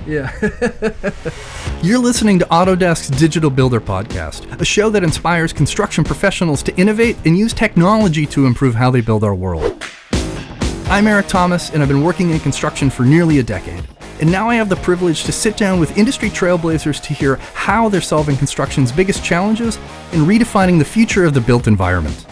Yeah. You're listening to Autodesk's Digital Builder Podcast, a show that inspires construction professionals to innovate and use technology to improve how they build our world. I'm Eric Thomas, and I've been working in construction for nearly a decade. And now I have the privilege to sit down with industry trailblazers to hear how they're solving construction's biggest challenges and redefining the future of the built environment.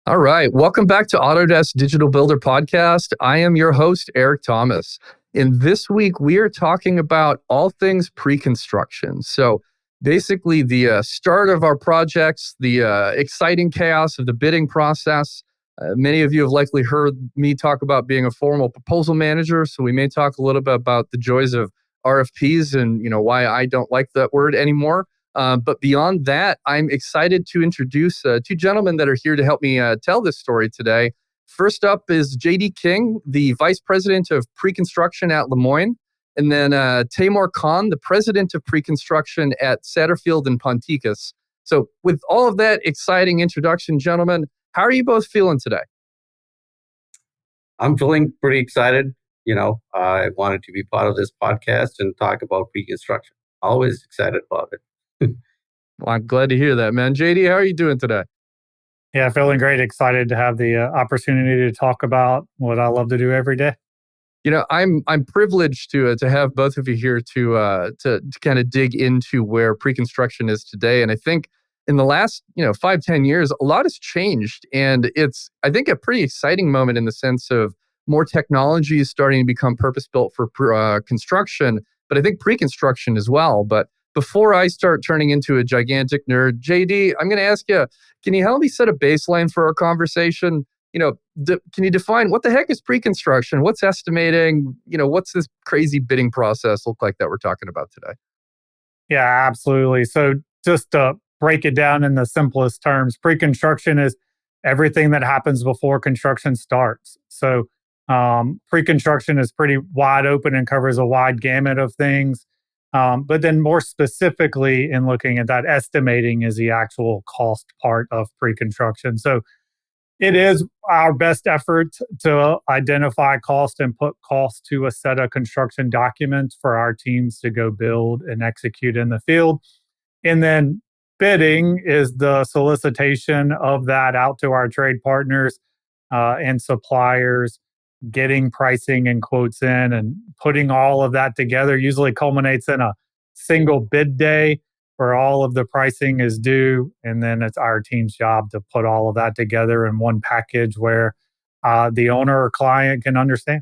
All right, welcome back to Autodesk Digital Builder Podcast. I am your host, Eric Thomas. And this week, we are talking about all things pre-construction. So basically the start of our projects, the exciting chaos of the bidding process. Many of you have likely heard me talk about being a formal proposal manager, so we may talk a little bit about the joys of RFPs and why I don't like that word anymore. But beyond that, I'm excited to introduce two gentlemen that are here to help me tell this story today. First up is JD King, the Vice President of Preconstruction at LEMOINE, and then Taimoor Khan, the President of Preconstruction at Satterfield Pontikes. So with all of that exciting introduction, gentlemen, how are you both feeling today? I'm feeling pretty excited. I wanted to be part of this podcast and talk about pre-construction. Always excited about it. Well, I'm glad to hear that, man. JD, how are you doing today? Yeah, feeling great. Excited to have the opportunity to talk about what I love to do every day. I'm privileged to have both of you here to kind of dig into where pre-construction is today. And I think in the last 5-10 years, a lot has changed, and it's I think a pretty exciting moment in the sense of more technology is starting to become purpose-built for construction, but I think pre-construction as well. But before I start turning into a gigantic nerd, JD, I'm going to ask you, can you help me set a baseline for our conversation? Can you define what the heck is pre-construction? What's estimating? What's this crazy bidding process look like that we're talking about today? Yeah, absolutely. So just to break it down in the simplest terms, pre-construction is everything that happens before construction starts. So pre-construction is pretty wide open and covers a wide gamut of things. But then more specifically in looking at that, estimating is the actual cost part of pre-construction. So it is our best effort to identify cost and put cost to a set of construction documents for our teams to go build and execute in the field. And then bidding is the solicitation of that out to our trade partners and suppliers, getting pricing and quotes in and putting all of that together usually culminates in a single bid day where all of the pricing is due. And then it's our team's job to put all of that together in one package where the owner or client can understand.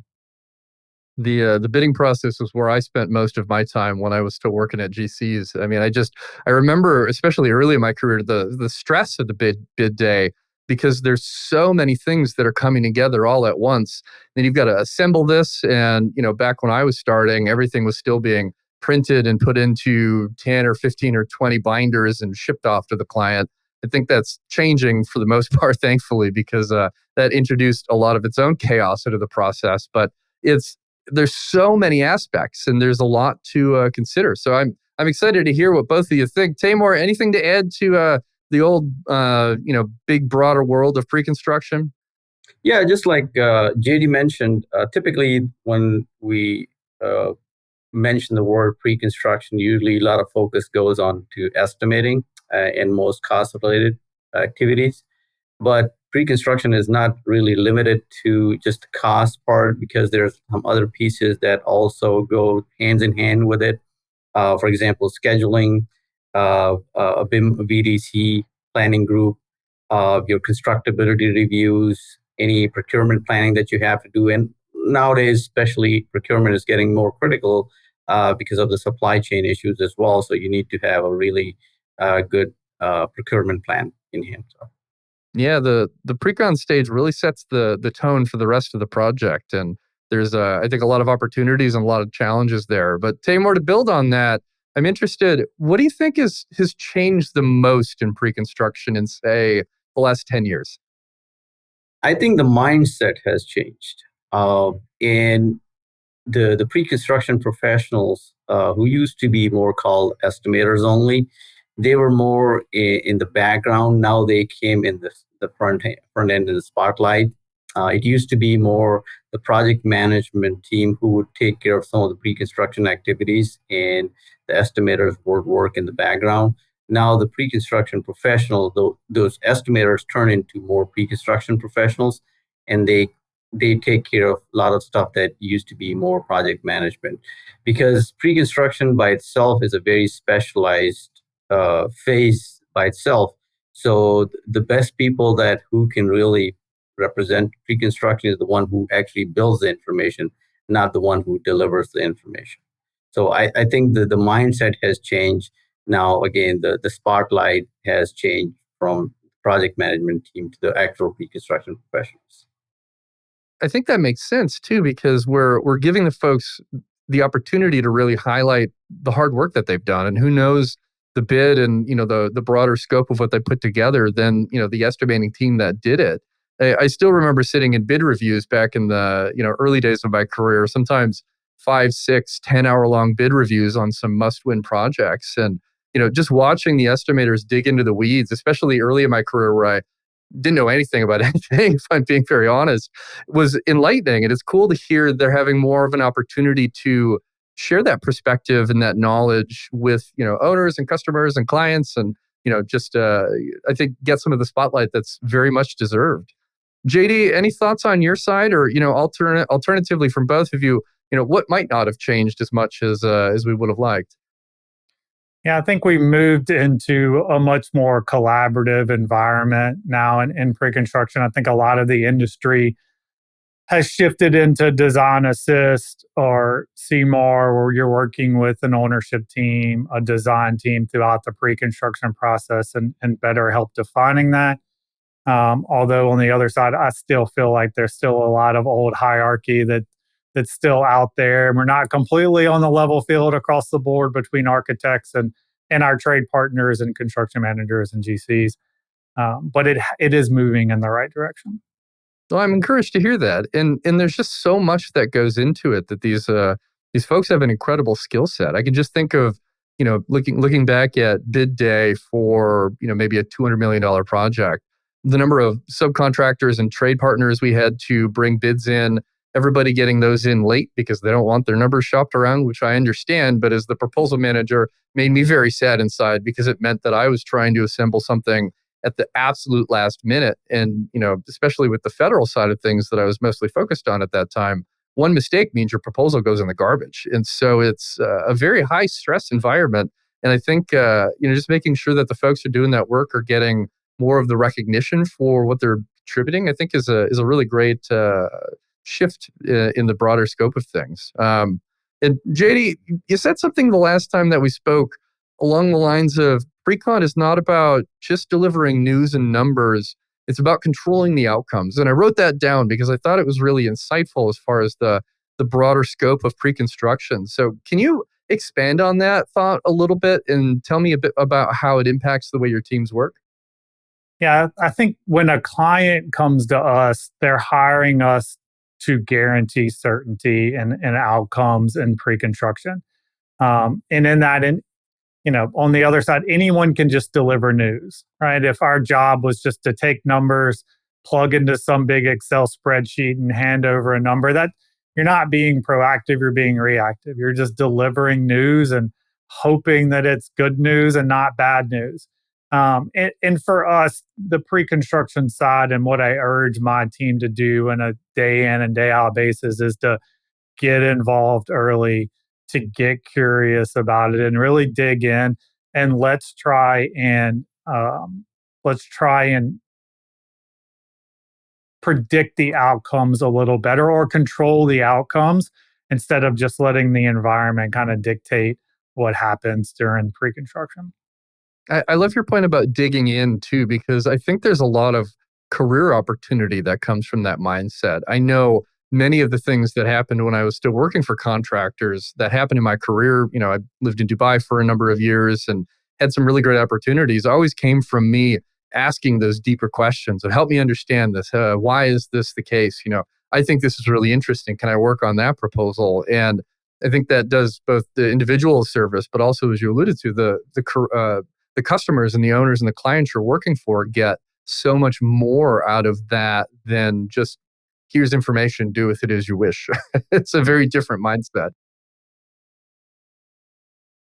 The bidding process was where I spent most of my time when I was still working at GCs. I mean, I remember, especially early in my career, the stress of the bid day, because there's so many things that are coming together all at once. Then you've got to assemble this. And, back when I was starting, everything was still being printed and put into 10 or 15 or 20 binders and shipped off to the client. I think that's changing for the most part, thankfully, because that introduced a lot of its own chaos into the process. But there's so many aspects and there's a lot to consider. So I'm excited to hear what both of you think. Taimoor, anything to add to the old, big, broader world of pre-construction? Yeah, just like JD mentioned, typically when we mention the word pre-construction, usually a lot of focus goes on to estimating and most cost-related activities. But pre-construction is not really limited to just the cost part because there's some other pieces that also go hands in hand with it. For example, scheduling, a BIM VDC planning group, your constructability reviews, any procurement planning that you have to do. And nowadays, especially procurement is getting more critical because of the supply chain issues as well. So you need to have a really good procurement plan in hand. So. Yeah, the precon stage really sets the tone for the rest of the project. And there's, I think, a lot of opportunities and a lot of challenges there. But Taimoor, to build on that, I'm interested, what do you think has changed the most in pre-construction in, say, the last 10 years? I think the mindset has changed. In the pre-construction professionals who used to be more called estimators only, they were more in the background. Now they came in the front end in the spotlight. It used to be more the project management team who would take care of some of the pre-construction activities, and the estimators would work in the background. Now the pre-construction professionals, those estimators turn into more pre-construction professionals, and they take care of a lot of stuff that used to be more project management. Because pre-construction by itself is a very specialized phase by itself. So the best people who can really represent pre-construction is the one who actually builds the information, not the one who delivers the information. So I think the mindset has changed. Now, again, the spotlight has changed from project management team to the actual pre-construction professionals. I think that makes sense too, because we're giving the folks the opportunity to really highlight the hard work that they've done, and who knows the bid and the broader scope of what they put together than the estimating team that did it. I still remember sitting in bid reviews back in the early days of my career, sometimes 5, 6, 10 hour long bid reviews on some must-win projects, and just watching the estimators dig into the weeds, especially early in my career where I didn't know anything about anything, if I'm being very honest, was enlightening. And it's cool to hear they're having more of an opportunity to share that perspective and that knowledge with, owners and customers and clients, and, just, I think, get some of the spotlight that's very much deserved. JD, any thoughts on your side, or, alternatively from both of you, what might not have changed as much as we would have liked? Yeah, I think we moved into a much more collaborative environment now in pre-construction. I think a lot of the industry has shifted into design assist or CMAR, where you're working with an ownership team, a design team throughout the pre-construction process, and better help defining that. Although on the other side, I still feel like there's still a lot of old hierarchy that's still out there. And we're not completely on the level field across the board between architects and our trade partners and construction managers and GCs. But it is moving in the right direction. Well, I'm encouraged to hear that, and there's just so much that goes into it that these folks have an incredible skill set. I can just think of looking back at bid day for maybe a $200 million project, the number of subcontractors and trade partners we had to bring bids in, everybody getting those in late because they don't want their numbers shopped around, which I understand. But as the proposal manager, made me very sad inside, because it meant that I was trying to assemble something at the absolute last minute. And, especially with the federal side of things that I was mostly focused on at that time, one mistake means your proposal goes in the garbage. And so it's a very high stress environment. And I think, just making sure that the folks who are doing that work are getting more of the recognition for what they're contributing, I think is a really great shift in the broader scope of things. And JD, you said something the last time that we spoke along the lines of precon is not about just delivering news and numbers. It's about controlling the outcomes. And I wrote that down because I thought it was really insightful as far as the broader scope of pre-construction. So can you expand on that thought a little bit and tell me a bit about how it impacts the way your teams work? Yeah, I think when a client comes to us, they're hiring us to guarantee certainty and outcomes in pre-construction. And in that, on the other side, anyone can just deliver news, right? If our job was just to take numbers, plug into some big Excel spreadsheet and hand over a number, that you're not being proactive, you're being reactive. You're just delivering news and hoping that it's good news and not bad news. And for us, the pre-construction side, and what I urge my team to do on a day in and day out basis, is to get involved early, to get curious about it and really dig in, and let's try and predict the outcomes a little better, or control the outcomes, instead of just letting the environment kind of dictate what happens during pre-construction. I love your point about digging in too, because I think there's a lot of career opportunity that comes from that mindset. I know many of the things that happened when I was still working for contractors that happened in my career. I lived in Dubai for a number of years and had some really great opportunities. Always came from me asking those deeper questions of, help me understand this. Why is this the case? I think this is really interesting. Can I work on that proposal? And I think that does both the individual service, but also, as you alluded to, the customers and the owners and the clients you're working for get so much more out of that than just here's information, do with it as you wish. It's a very different mindset.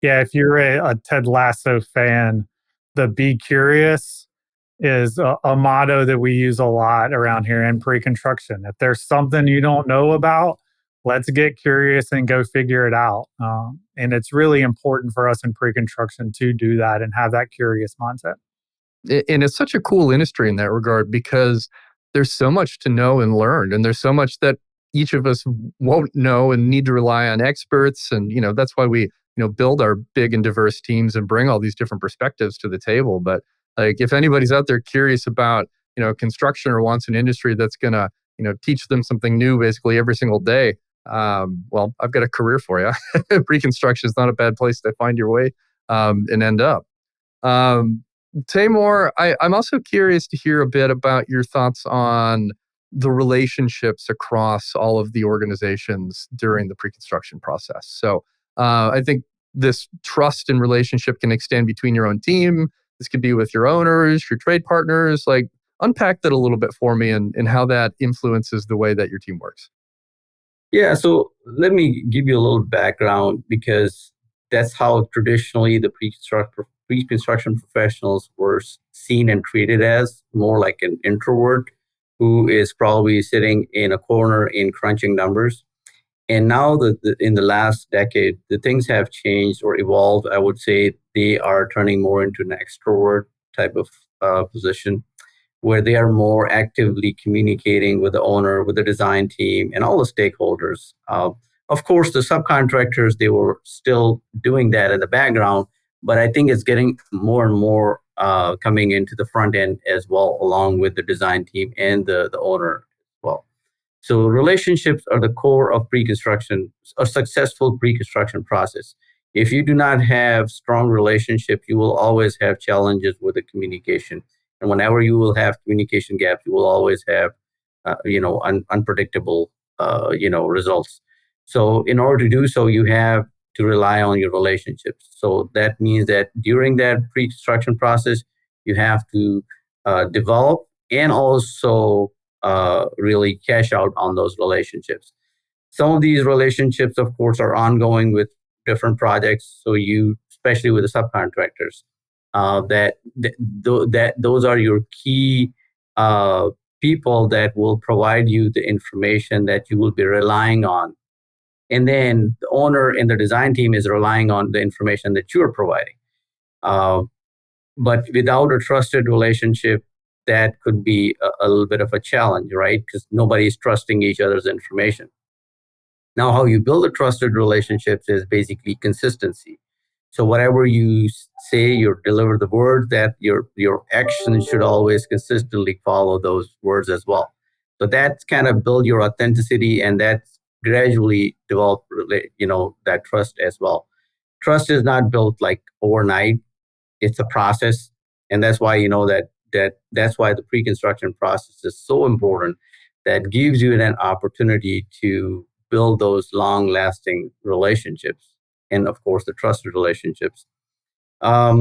Yeah, if you're a Ted Lasso fan, the be curious is a motto that we use a lot around here in pre-construction. If there's something you don't know about, let's get curious and go figure it out. And it's really important for us in pre-construction to do that and have that curious mindset. And it's such a cool industry in that regard because there's so much to know and learn, and there's so much that each of us won't know and need to rely on experts. And that's why we build our big and diverse teams and bring all these different perspectives to the table. But like, if anybody's out there curious about construction or wants an industry that's gonna teach them something new basically every single day, well, I've got a career for you. Pre-construction is not a bad place to find your way and end up. Taimoor, I'm also curious to hear a bit about your thoughts on the relationships across all of the organizations during the pre-construction process. So I think this trust and relationship can extend between your own team. This could be with your owners, your trade partners. Like, unpack that a little bit for me and how that influences the way that your team works. Yeah, so let me give you a little background because that's how traditionally the pre-construction professionals were seen and treated as, more like an introvert who is probably sitting in a corner in crunching numbers. And now in the last decade, the things have changed or evolved. I would say they are turning more into an extrovert type of position where they are more actively communicating with the owner, with the design team, and all the stakeholders. Of course, the subcontractors, they were still doing that in the background, but I think it's getting more and more coming into the front end as well, along with the design team and the owner as well. So relationships are the core of pre-construction, a successful pre-construction process. If you do not have strong relationship, you will always have challenges with the communication. And whenever you will have communication gaps, you will always have, unpredictable, results. So in order to do so, you have to rely on your relationships. So that means that during that pre-construction process, you have to develop and also really cash out on those relationships. Some of these relationships, of course, are ongoing with different projects. So especially with the subcontractors, those are your key people that will provide you the information that you will be relying on. And then the owner and the design team is relying on the information that you're providing. But without a trusted relationship, that could be a little bit of a challenge, right? Because nobody is trusting each other's information. Now, how you build a trusted relationships is basically consistency. So whatever you say, you deliver the word, that your actions should always consistently follow those words as well. So that's kind of build your authenticity, and that's gradually develop, that trust as well. Trust is not built like overnight. It's a process. And that's why, that's why the pre-construction process is so important. That gives you an opportunity to build those long-lasting relationships, and of course the trusted relationships. I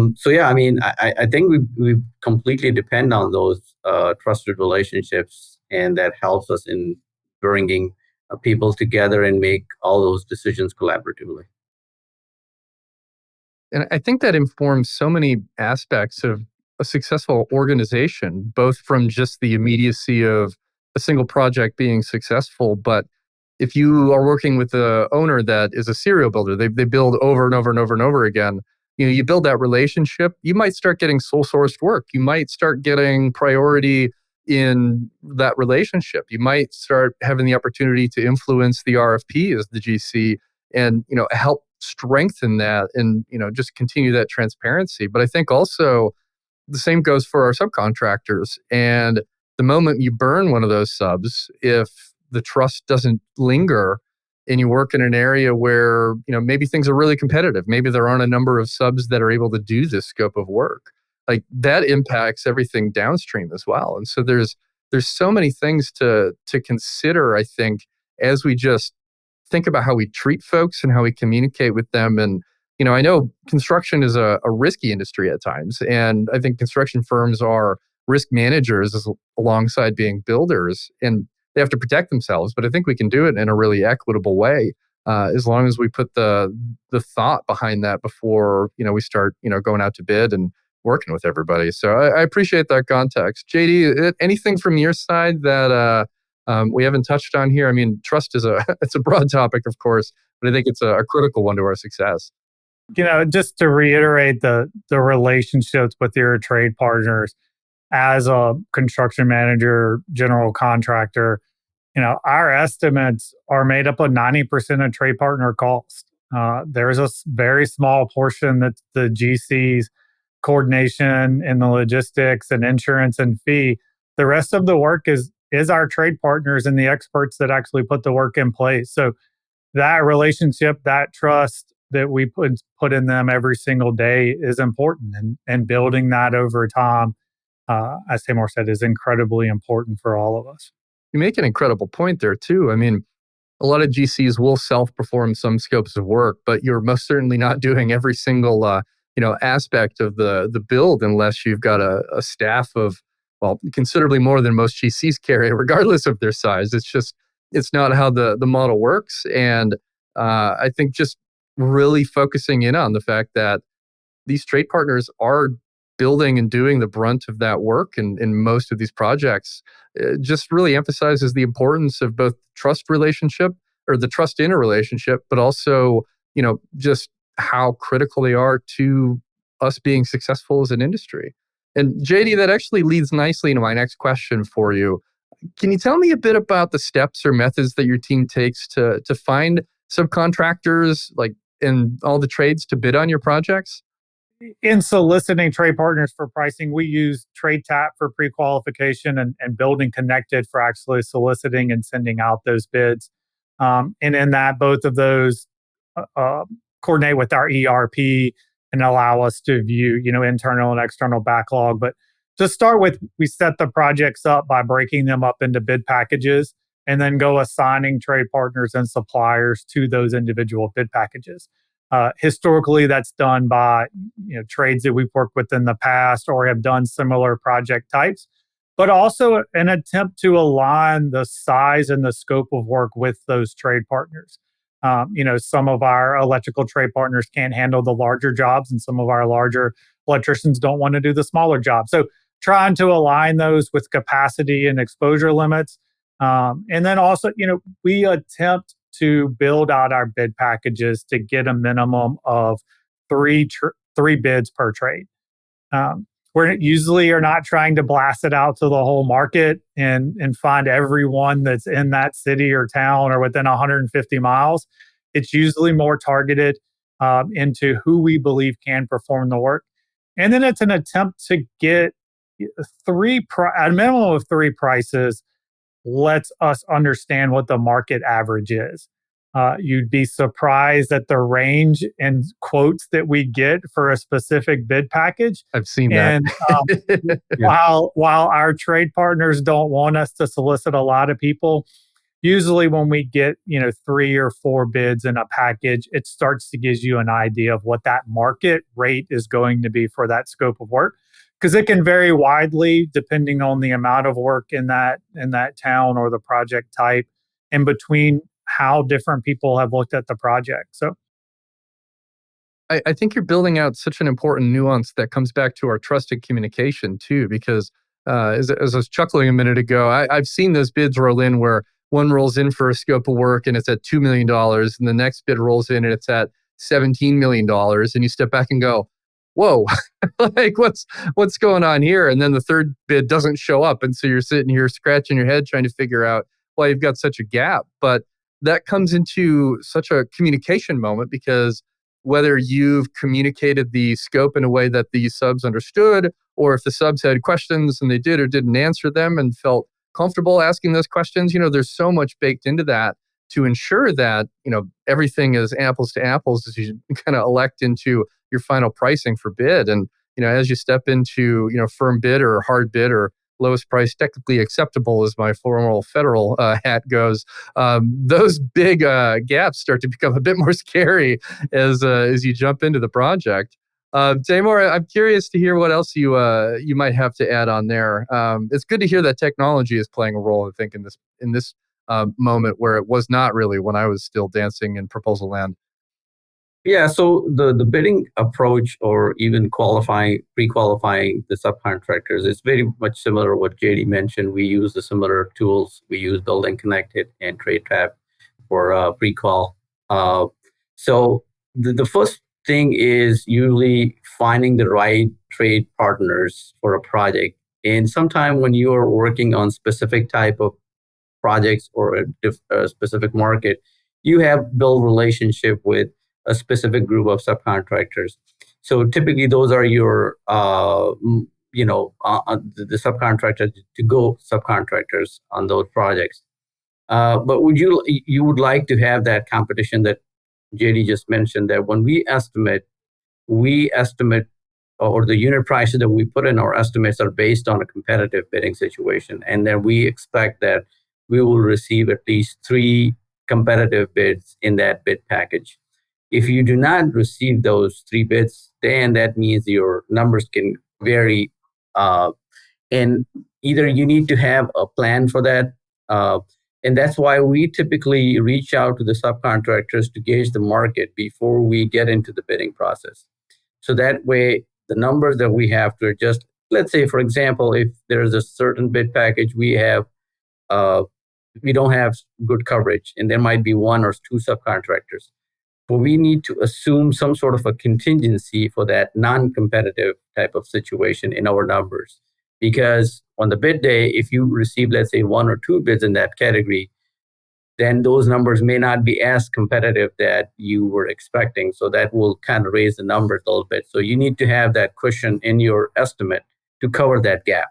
think we completely depend on those trusted relationships, and that helps us in bringing people together and make all those decisions collaboratively. And I think that informs so many aspects of a successful organization, both from just the immediacy of a single project being successful, but if you are working with the owner that is a serial builder, they build over and over and over and over again, you build that relationship, you might start getting sole sourced work. You might start getting priority in that relationship. You might start having the opportunity to influence the RFP as the GC and, help strengthen that and, just continue that transparency. But I think also the same goes for our subcontractors. And the moment you burn one of those subs, if the trust doesn't linger and you work in an area where, maybe things are really competitive, maybe there aren't a number of subs that are able to do this scope of work, like that impacts everything downstream as well. And so there's so many things to consider, I think, as we just think about how we treat folks and how we communicate with them. And, I know construction is a risky industry at times, and I think construction firms are risk managers alongside being builders. And they have to protect themselves. But I think we can do it in a really equitable way, as long as we put the thought behind that before we start going out to bid and working with everybody. So I appreciate that context. JD, anything from your side that we haven't touched on here? I mean, trust is it's a broad topic, of course, but I think it's a critical one to our success. Just to reiterate the relationships with your trade partners as a construction manager, general contractor, our estimates are made up of 90% of trade partner cost. There's a very small portion that's the GC's coordination and the logistics and insurance and fee. The rest of the work is our trade partners and the experts that actually put the work in place. So that relationship, that trust that we put in them every single day is important, and building that over time, as Taimoor said, is incredibly important for all of us. You make an incredible point there too. I mean, a lot of GCs will self-perform some scopes of work, but you're most certainly not doing every single aspect of the build unless you've got a staff of, well, considerably more than most GCs carry, regardless of their size. It's not how the model works. And I think just really focusing in on the fact that these trade partners are building and doing the brunt of that work in most of these projects, just really emphasizes the importance of both trust relationship, or the trust in a relationship, but also, just how critical they are to us being successful as an industry. And JD, that actually leads nicely into my next question for you. Can you tell me a bit about the steps or methods that your team takes to find subcontractors, like in all the trades, to bid on your projects? In soliciting trade partners for pricing, we use TradeTap for pre-qualification and Building Connected for actually soliciting and sending out those bids. And in that, both of those coordinate with our ERP and allow us to view, internal and external backlog. But to start with, we set the projects up by breaking them up into bid packages and then go assigning trade partners and suppliers to those individual bid packages. Historically, that's done by trades that we've worked with in the past or have done similar project types, but also an attempt to align the size and the scope of work with those trade partners. Some of our electrical trade partners can't handle the larger jobs, and some of our larger electricians don't want to do the smaller jobs. So trying to align those with capacity and exposure limits. And then also, we attempt to build out our bid packages to get a minimum of three bids per trade. We're usually are not trying to blast it out to the whole market and find everyone that's in that city or town or within 150 miles. It's usually more targeted into who we believe can perform the work. And then it's an attempt to get a minimum of three prices lets us understand what the market average is. You'd be surprised at the range and quotes that we get for a specific bid package. I've seen that. And while our trade partners don't want us to solicit a lot of people, usually when we get 3 or 4 bids in a package, it starts to give you an idea of what that market rate is going to be for that scope of work. Because it can vary widely depending on the amount of work in that town or the project type, and between how different people have looked at the project. So I think you're building out such an important nuance that comes back to our trusted communication too, because as I was chuckling a minute ago, I've seen those bids roll in where one rolls in for a scope of work and it's at $2 million, and the next bid rolls in and it's at $17 million, and you step back and go, whoa, like what's going on here? And then the third bid doesn't show up. And so you're sitting here scratching your head trying to figure out why you've got such a gap. But that comes into such a communication moment, because whether you've communicated the scope in a way that the subs understood, or if the subs had questions and they did or didn't answer them and felt comfortable asking those questions, there's so much baked into that to ensure that, everything is apples to apples as you kind of elect into your final pricing for bid. And, as you step into, firm bid or hard bid or lowest price technically acceptable, as my formal federal hat goes, those big gaps start to become a bit more scary as you jump into the project. Taimoor, I'm curious to hear what else you might have to add on there. It's good to hear that technology is playing a role, I think, in this moment where it was not really when I was still dancing in proposal land. Yeah, so the bidding approach or even pre-qualifying the subcontractors is very much similar to what JD mentioned. We use the similar tools. We use Building Connected and TradeTab for pre-qual. So the first thing is usually finding the right trade partners for a project. And sometime when you are working on specific type of projects or a specific market, you have built relationship with a specific group of subcontractors. So typically those are your, the subcontractors to go subcontractors on those projects. But you would like to have that competition that JD just mentioned, that when we estimate, or the unit prices that we put in our estimates are based on a competitive bidding situation. And then we expect that we will receive at least 3 competitive bids in that bid package. If you do not receive those 3 bids, then that means your numbers can vary. And either you need to have a plan for that. And that's why we typically reach out to the subcontractors to gauge the market before we get into the bidding process. So that way, the numbers that we have to adjust, let's say, for example, if there's a certain bid package we don't have good coverage, and there might be 1 or 2 subcontractors. But we need to assume some sort of a contingency for that non-competitive type of situation in our numbers. Because on the bid day, if you receive, let's say, 1 or 2 bids in that category, then those numbers may not be as competitive that you were expecting. So that will kind of raise the numbers a little bit. So you need to have that cushion in your estimate to cover that gap.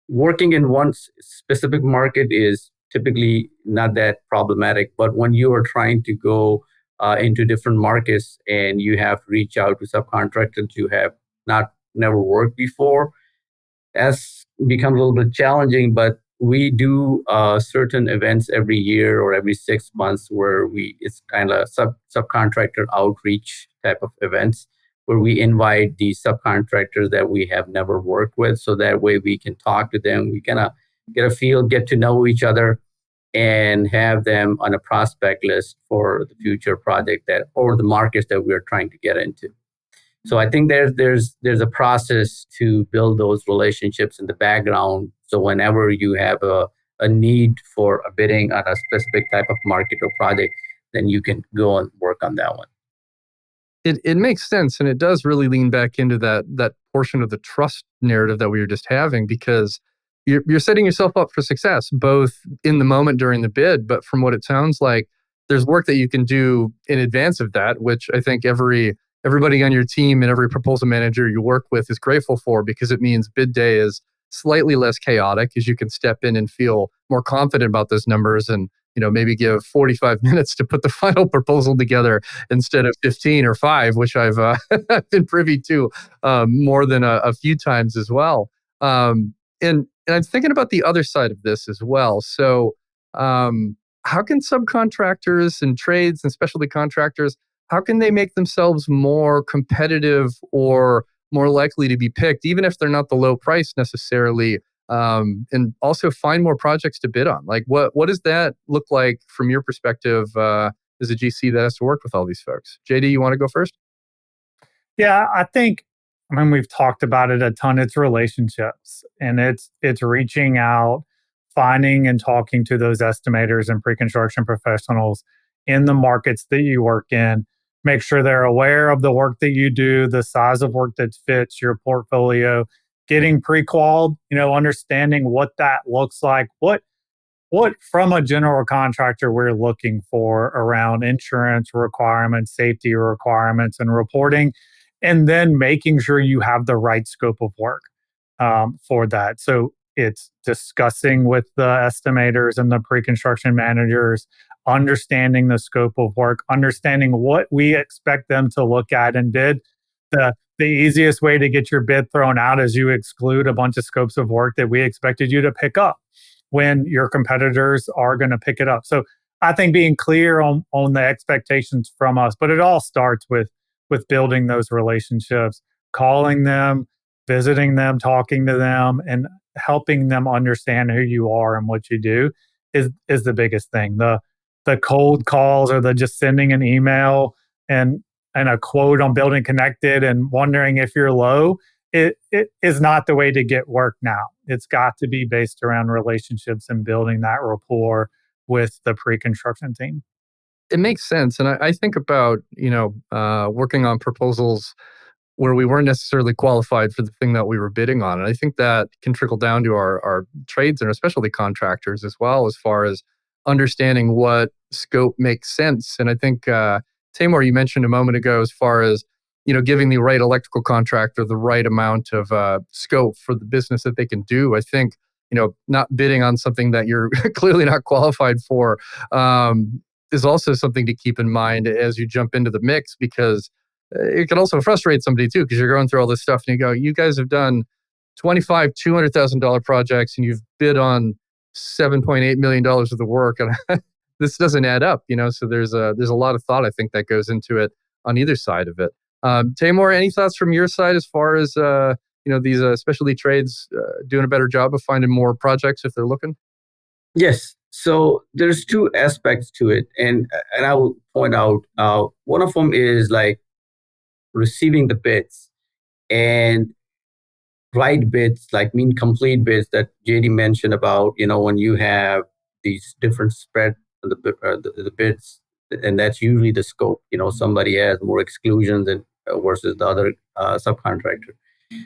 Working in one specific market is typically not that problematic, but when you are trying to go into different markets and you have to reach out to subcontractors you have never worked before, that's become a little bit challenging. But we do certain events every year or every 6 months where it's kind of subcontractor outreach type of events, where we invite these subcontractors that we have never worked with. So that way we can talk to them. We kind of get a feel, get to know each other, and have them on a prospect list for the future project or the markets that we're trying to get into. So I think there's a process to build those relationships in the background. So whenever you have a need for a bidding on a specific type of market or project, then you can go and work on that one. It makes sense, and it does really lean back into that portion of the trust narrative that we were just having, because you're setting yourself up for success, both in the moment during the bid, but from what it sounds like, there's work that you can do in advance of that, which I think everybody on your team and every proposal manager you work with is grateful for, because it means bid day is slightly less chaotic, as you can step in and feel more confident about those numbers, and maybe give 45 minutes to put the final proposal together instead of 15 or 5, which I've been privy to more than a few times as well. And I'm thinking about the other side of this as well. So how can subcontractors and trades and specialty contractors, how can they make themselves more competitive or more likely to be picked, even if they're not the low price necessarily, and also find more projects to bid on? Like, what does that look like from your perspective as a GC that has to work with all these folks? JD, you want to go first? Yeah, I think, we've talked about it a ton. It's relationships, and it's reaching out, finding and talking to those estimators and pre-construction professionals in the markets that you work in. Make sure they're aware of the work that you do, the size of work that fits your portfolio, getting pre-qualified, understanding what that looks like, what from a general contractor we're looking for around insurance requirements, safety requirements, and reporting, and then making sure you have the right scope of work for that. So it's discussing with the estimators and the pre-construction managers, understanding the scope of work, understanding what we expect them to look at and bid. The easiest way to get your bid thrown out is you exclude a bunch of scopes of work that we expected you to pick up when your competitors are going to pick it up. So I think being clear on the expectations from us, but it all starts with with building those relationships, calling them, visiting them, talking to them, and helping them understand who you are and what you do is the biggest thing. The cold calls or the just sending an email and a quote on Building Connected and wondering if you're low, it is not the way to get work now. It's got to be based around relationships and building that rapport with the pre-construction team. It makes sense. And I think about, working on proposals where we weren't necessarily qualified for the thing that we were bidding on. And I think that can trickle down to our trades and especially contractors as well, as far as understanding what scope makes sense. And I think, Taimoor, you mentioned a moment ago, as far as, giving the right electrical contractor the right amount of scope for the business that they can do. I think, not bidding on something that you're clearly not qualified for is also something to keep in mind as you jump into the mix, because it can also frustrate somebody too, because you're going through all this stuff and you go, you guys have done $200,000 projects and you've bid on $7.8 million of the work, and this doesn't add up, So there's a lot of thought, I think, that goes into it on either side of it. Taimoor, any thoughts from your side as far as these specialty trades doing a better job of finding more projects if they're looking? Yes. So there's two aspects to it, and I will point out one of them is like receiving the bids and right bids, like complete bids that JD mentioned about, when you have these different spread of the bids, and that's usually the scope. Somebody has more exclusions than versus the other subcontractor.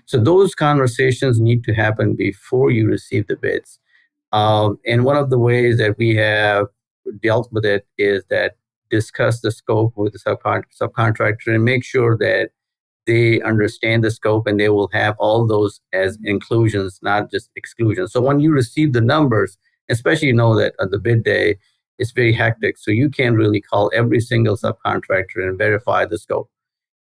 So those conversations need to happen before you receive the bids. And one of the ways that we have dealt with it is that discuss the scope with the subcontractor and make sure that they understand the scope and they will have all those as inclusions, not just exclusions. So when you receive the numbers, especially that on the bid day, it's very hectic. So you can't really call every single subcontractor and verify the scope.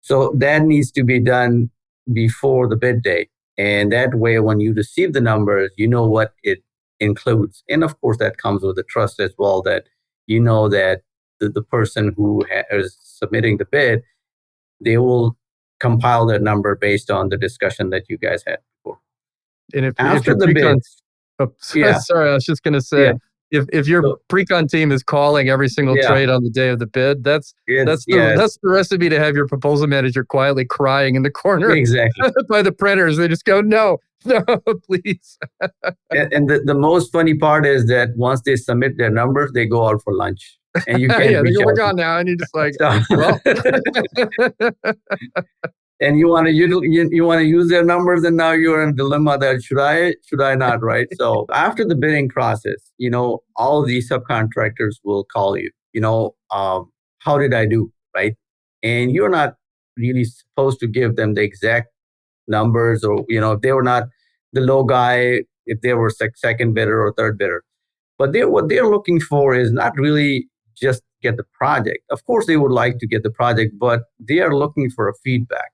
So that needs to be done before the bid day. And that way, when you receive the numbers, you know what it includes. And of course, that comes with the trust as well, that that the person who is submitting the bid, they will compile their number based on the discussion that you guys had before. And if After your the bids, sorry, I was just going to say, if your precon team is calling every single trade on the day of the bid, that's the recipe to have your proposal manager quietly crying in the corner by the printers. They just go, no, please. And the most funny part is that once they submit their numbers, they go out for lunch. And you can't reach out. We're gone now, and you're just like, well. And you want to use their numbers, and now you're in a dilemma that should I not, right? So after the bidding process, all of these subcontractors will call you. How did I do, right? And you're not really supposed to give them the exact numbers, or if they were not the low guy, if they were second bidder or third bidder. But what they're looking for is not really just get the project. Of course, they would like to get the project, but they are looking for a feedback.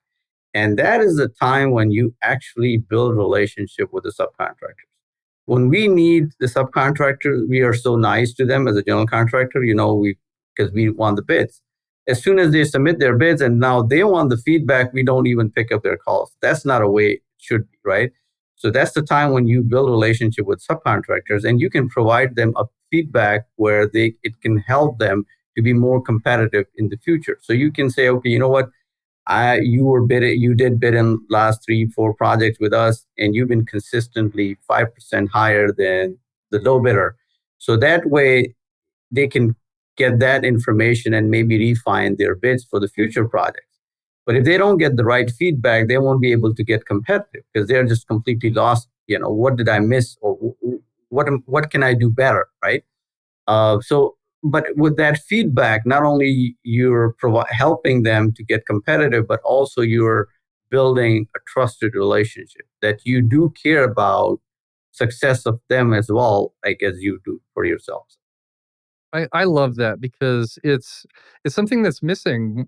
And that is the time when you actually build relationship with the subcontractors. When we need the subcontractors, we are so nice to them as a general contractor, because we want the bids. As soon as they submit their bids and now they want the feedback, we don't even pick up their calls. That's not a way it should be, right? So that's the time when you build a relationship with subcontractors and you can provide them a feedback where it can help them to be more competitive in the future. So you can say, okay, you know what? You did bid in last 3-4 projects with us, and you've been consistently 5% higher than the low bidder. So that way they can get that information and maybe refine their bids for the future projects. But if they don't get the right feedback, they won't be able to get competitive because they're just completely lost. What did I miss, or what can I do better, right? But with that feedback, not only you're helping them to get competitive, but also you're building a trusted relationship that you do care about success of them as well, like as you do for yourselves. I love that because it's something that's missing,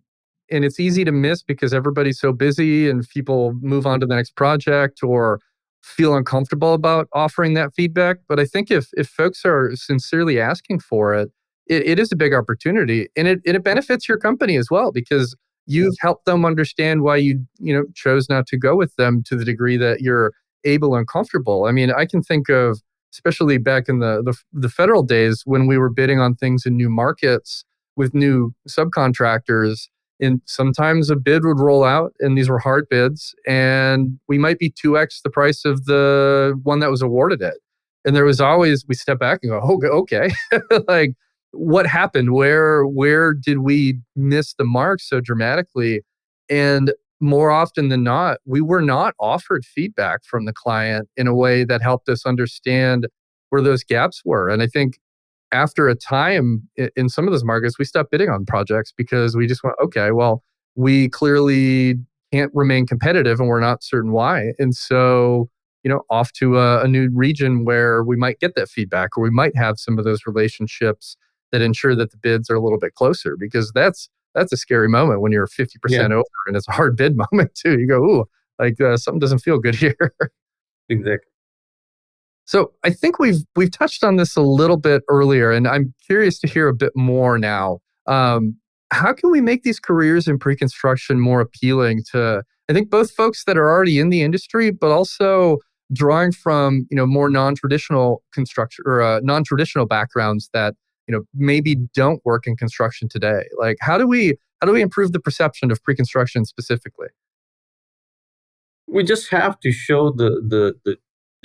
and it's easy to miss because everybody's so busy and people move on to the next project or feel uncomfortable about offering that feedback. But I think if folks are sincerely asking for it, it is a big opportunity, and it benefits your company as well, because you've helped them understand why you chose not to go with them to the degree that you're able and comfortable. I mean, I can think of, especially back in the federal days when we were bidding on things in new markets with new subcontractors, and sometimes a bid would roll out and these were hard bids and we might be 2x the price of the one that was awarded it. And there was always, we step back and go, oh, okay, like what happened? Where did we miss the mark so dramatically? And more often than not, we were not offered feedback from the client in a way that helped us understand where those gaps were. And I think after a time in some of those markets, we stopped bidding on projects because we just went, okay, well, we clearly can't remain competitive and we're not certain why. And so, off to a new region where we might get that feedback or we might have some of those relationships that ensure that the bids are a little bit closer, because that's a scary moment when you're 50% over and it's a hard bid moment too. You go, ooh, like something doesn't feel good here. Exactly. So I think we've touched on this a little bit earlier, and I'm curious to hear a bit more now. How can we make these careers in pre-construction more appealing to, I think, both folks that are already in the industry, but also drawing from more non-traditional construction or non-traditional backgrounds that maybe don't work in construction today? Like, how do we improve the perception of pre-construction specifically? We just have to show the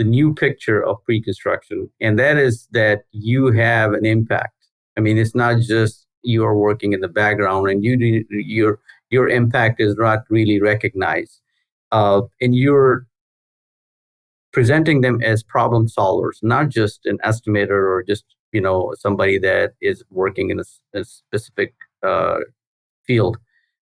new picture of pre-construction, and that is that you have an impact. I mean, it's not just you are working in the background and your impact is not really recognized, and you're presenting them as problem solvers, not just an estimator or just somebody that is working in a specific field.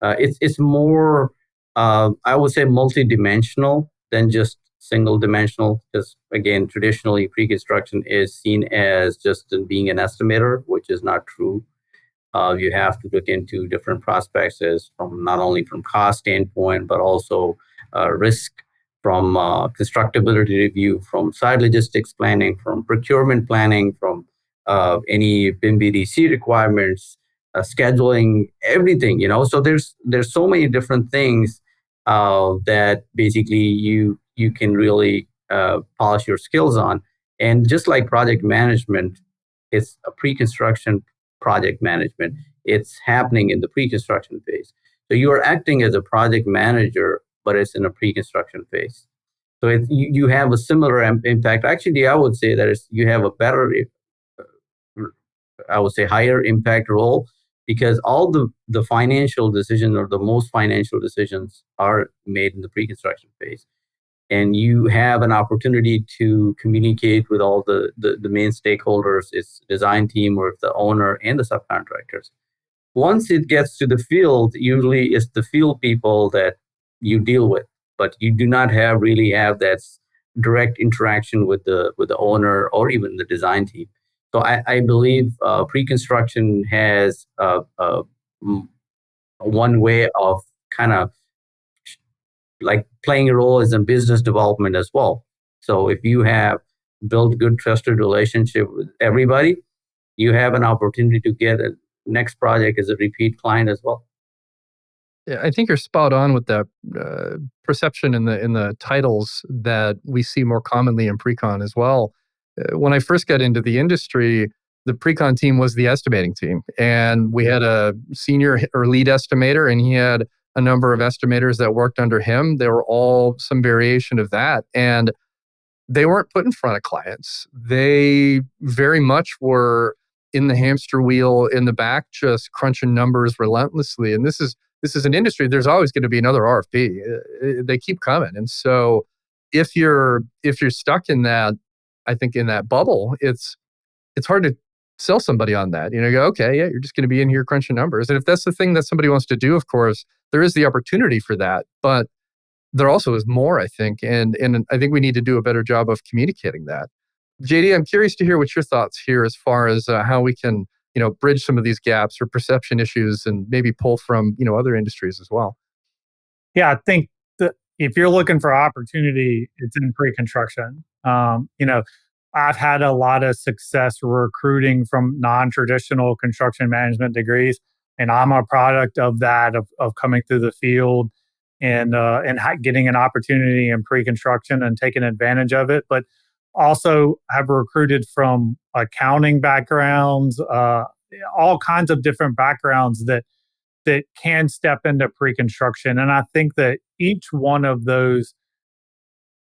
It's more, I would say, multidimensional than just single dimensional, because again, traditionally pre-construction is seen as just being an estimator, which is not true. You have to look into different prospects as from not only from cost standpoint, but also risk, from constructability review, from site logistics planning, from procurement planning, from any BIM-BDC requirements, scheduling, everything. So there's so many different things that basically you can really polish your skills on. And just like project management, it's a pre-construction project management. It's happening in the pre-construction phase. So you are acting as a project manager, but it's in a pre-construction phase. So you have a similar impact. Actually, I would say that you have a better, I would say, higher impact role, because all the financial decisions, or the most financial decisions, are made in the pre-construction phase. And you have an opportunity to communicate with all the main stakeholders, its design team, or the owner and the subcontractors. Once it gets to the field, usually it's the field people that you deal with, but you do not really have that direct interaction with the owner or even the design team. So I believe pre-construction has one way of kind of like playing a role as in business development as well. So if you have built good trusted relationship with everybody, you have an opportunity to get a next project as a repeat client as well. Yeah, I think you're spot on with that perception in the titles that we see more commonly in Precon as well. When I first got into the industry, the Precon team was the estimating team, and we had a senior or lead estimator, and he had a number of estimators that worked under him. They were all some variation of that, and they weren't put in front of clients. They very much were in the hamster wheel in the back, just crunching numbers relentlessly. And this is an industry. There's always going to be another RFP. They keep coming, and so if you're stuck in that, I think in that bubble, it's hard to sell somebody on that. You go, okay, yeah, you're just going to be in here crunching numbers. And if that's the thing that somebody wants to do, of course, there is the opportunity for that. But there also is more, I think. And I think we need to do a better job of communicating that. JD, I'm curious to hear what your thoughts here as far as how we can, bridge some of these gaps or perception issues and maybe pull from, other industries as well. Yeah, I think that if you're looking for opportunity, it's in pre-construction. I've had a lot of success recruiting from non-traditional construction management degrees. And I'm a product of that, of coming through the field and getting an opportunity in pre-construction and taking advantage of it. But also have recruited from accounting backgrounds, all kinds of different backgrounds that can step into pre-construction. And I think that each one of those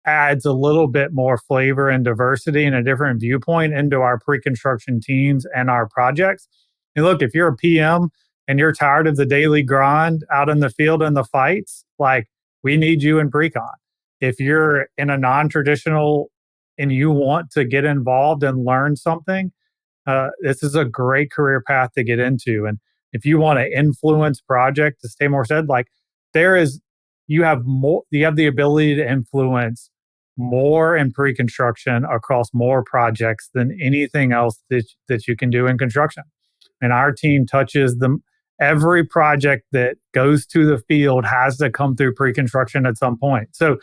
adds a little bit more flavor and diversity and a different viewpoint into our pre-construction teams and our projects. And look, if you're a PM and you're tired of the daily grind out in the field and the fights, like, we need you in precon. If you're in a non-traditional and you want to get involved and learn something, this is a great career path to get into. And if you want to influence project, as Taimoor said, like, you have the ability to influence more in pre-construction across more projects than anything else that you can do in construction. And our team touches every project that goes to the field has to come through pre-construction at some point. So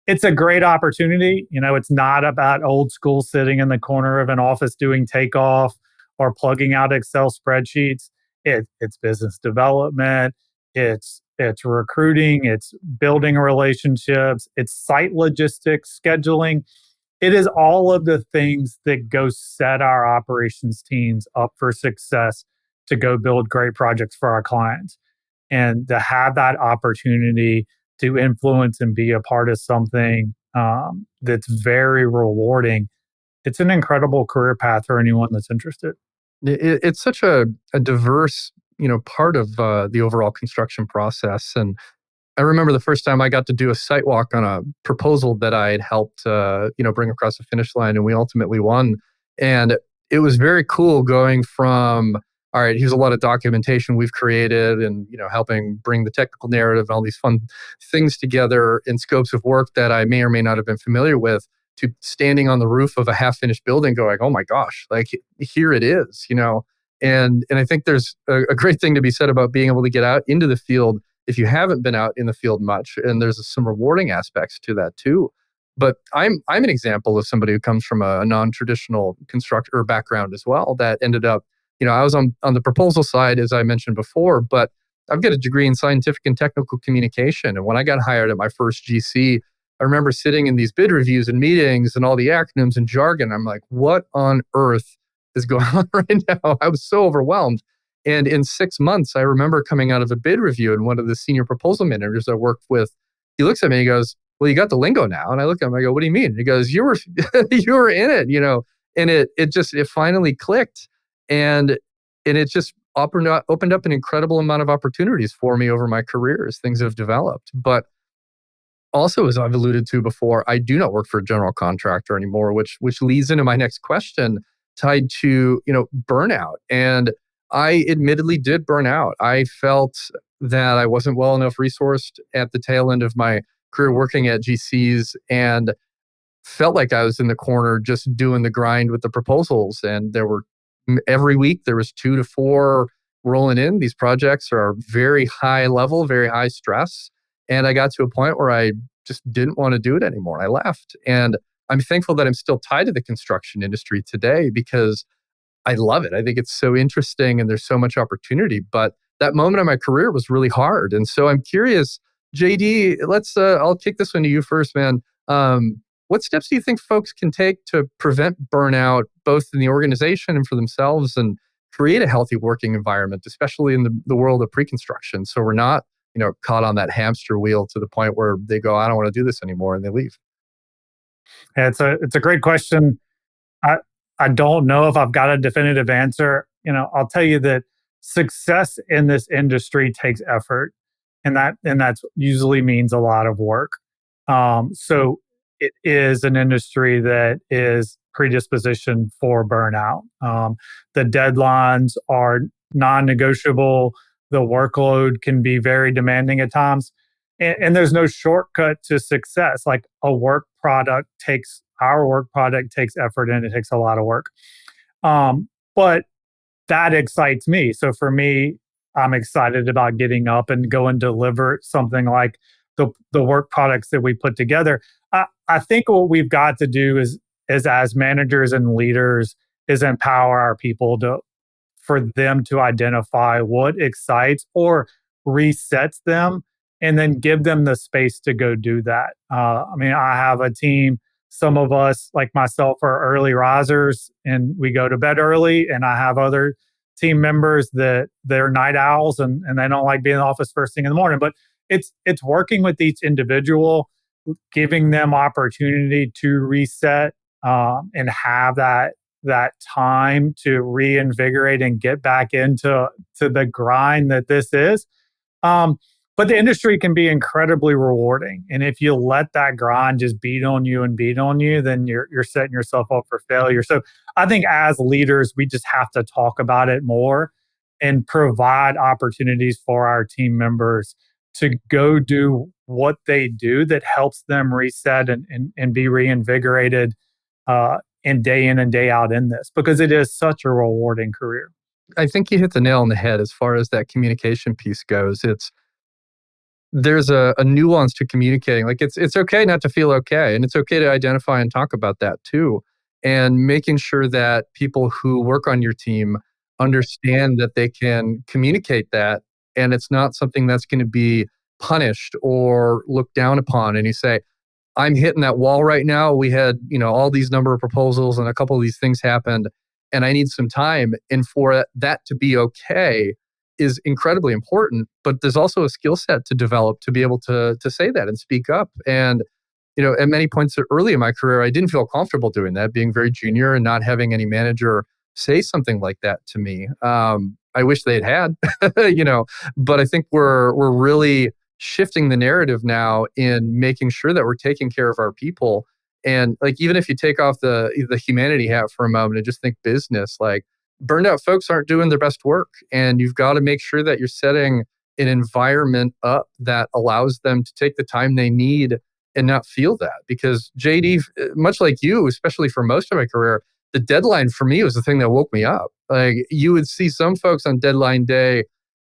it's a great opportunity. It's not about old school sitting in the corner of an office doing takeoff or plugging out Excel spreadsheets. It's business development. It's recruiting. It's building relationships. It's site logistics, scheduling. It is all of the things that go set our operations teams up for success to go build great projects for our clients. And to have that opportunity to influence and be a part of something that's very rewarding, it's an incredible career path for anyone that's interested. It's such a diverse, part of the overall construction process. And I remember the first time I got to do a site walk on a proposal that I had helped, bring across the finish line, and we ultimately won. And it was very cool going from, all right, here's a lot of documentation we've created and, helping bring the technical narrative and all these fun things together in scopes of work that I may or may not have been familiar with, to standing on the roof of a half-finished building going, oh my gosh, like, here it is, And I think there's a great thing to be said about being able to get out into the field if you haven't been out in the field much. And there's some rewarding aspects to that too. But I'm an example of somebody who comes from a non-traditional constructor background as well, that ended up, I was on the proposal side, as I mentioned before, but I've got a degree in scientific and technical communication. And when I got hired at my first GC, I remember sitting in these bid reviews and meetings and all the acronyms and jargon. I'm like, what on earth is going on right now? I was so overwhelmed. And in 6 months, I remember coming out of a bid review, and one of the senior proposal managers I worked with, he looks at me and he goes, well, you got the lingo now. And I look at him, I go, what do you mean? And he goes, you were in it, and it finally clicked. And it just opened up an incredible amount of opportunities for me over my career as things have developed. But also, as I've alluded to before, I do not work for a general contractor anymore, which leads into my next question, tied to, burnout. And I admittedly did burn out. I felt that I wasn't well enough resourced at the tail end of my career working at GCs, and felt like I was in the corner just doing the grind with the proposals. And every week there was 2 to 4 rolling in. These projects are very high level, very high stress. And I got to a point where I just didn't want to do it anymore. I left. And I'm thankful that I'm still tied to the construction industry today, because I love it. I think it's so interesting and there's so much opportunity. But that moment in my career was really hard. And so I'm curious, JD, I'll kick this one to you first, man. What steps do you think folks can take to prevent burnout, both in the organization and for themselves, and create a healthy working environment, especially in the world of pre-construction, so we're not, caught on that hamster wheel to the point where they go, I don't want to do this anymore, and they leave? Yeah, it's a great question. I don't know if I've got a definitive answer. I'll tell you that success in this industry takes effort, and that usually means a lot of work. So it is an industry that is predisposition for burnout. The deadlines are non-negotiable. The workload can be very demanding at times. And there's no shortcut to success. Like, our work product takes effort, and it takes a lot of work. But that excites me. So for me, I'm excited about getting up and go and deliver something like the work products that we put together. I think what we've got to do is as managers and leaders is empower our people to for them to identify what excites or resets them, and then give them the space to go do that. I mean, I have a team. Some of us, like myself, are early risers and we go to bed early. And I have other team members that they're night owls and they don't like being in the office first thing in the morning. But it's working with each individual, giving them opportunity to reset and have that time to reinvigorate and get back into the grind that this is. But the industry can be incredibly rewarding. And if you let that grind just beat on you, then you're setting yourself up for failure. So I think as leaders, we just have to talk about it more and provide opportunities for our team members to go do what they do that helps them reset and be reinvigorated and day in and day out in this, because it is such a rewarding career. I think you hit the nail on the head as far as that communication piece goes. There's a nuance to communicating. Like it's okay not to feel okay, and it's okay to identify and talk about that too. And making sure that people who work on your team understand that they can communicate that, and it's not something that's going to be punished or looked down upon. And you say, I'm hitting that wall right now. We had, all these number of proposals and a couple of these things happened, and I need some time. And for that to be okay is incredibly important. But there's also a skill set to develop to be able to say that and speak up. And, at many points early in my career, I didn't feel comfortable doing that, being very junior and not having any manager say something like that to me. I wish they'd had, but I think we're really shifting the narrative now in making sure that we're taking care of our people. And like, even if you take off the humanity hat for a moment and just think business, like burned out folks aren't doing their best work. And you've got to make sure that you're setting an environment up that allows them to take the time they need and not feel that. Because JD, much like you, especially for most of my career, the deadline for me was the thing that woke me up. Like you would see some folks on deadline day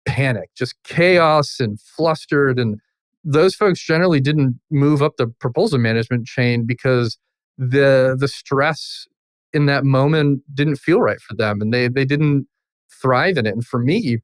panic, just chaos and flustered. And those folks generally didn't move up the proposal management chain because the stress in that moment didn't feel right for them, and they didn't thrive in it. And for me,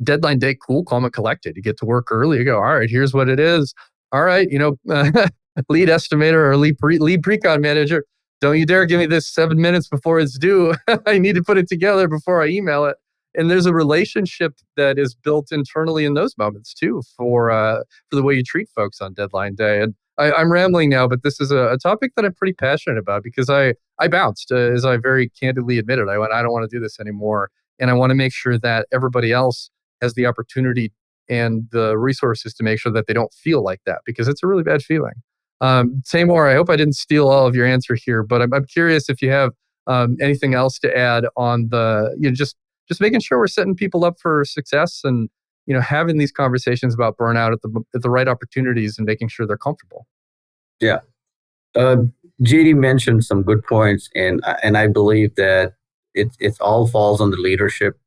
deadline day, cool, calm, and collected. You get to work early. You go, all right, here's what it is. All right, lead estimator or lead precon manager, don't you dare give me this 7 minutes before it's due. I need to put it together before I email it. And there's a relationship that is built internally in those moments too for the way you treat folks on deadline day. And I'm rambling now, but this is a topic that I'm pretty passionate about because I bounced, as I very candidly admitted. I went, I don't want to do this anymore. And I want to make sure that everybody else has the opportunity and the resources to make sure that they don't feel like that, because it's a really bad feeling. Taimoor, I hope I didn't steal all of your answer here, but I'm curious if you have anything else to add on the, just making sure we're setting people up for success and, having these conversations about burnout at the right opportunities and making sure they're comfortable. Yeah. JD mentioned some good points, and I believe that it all falls on the leadership.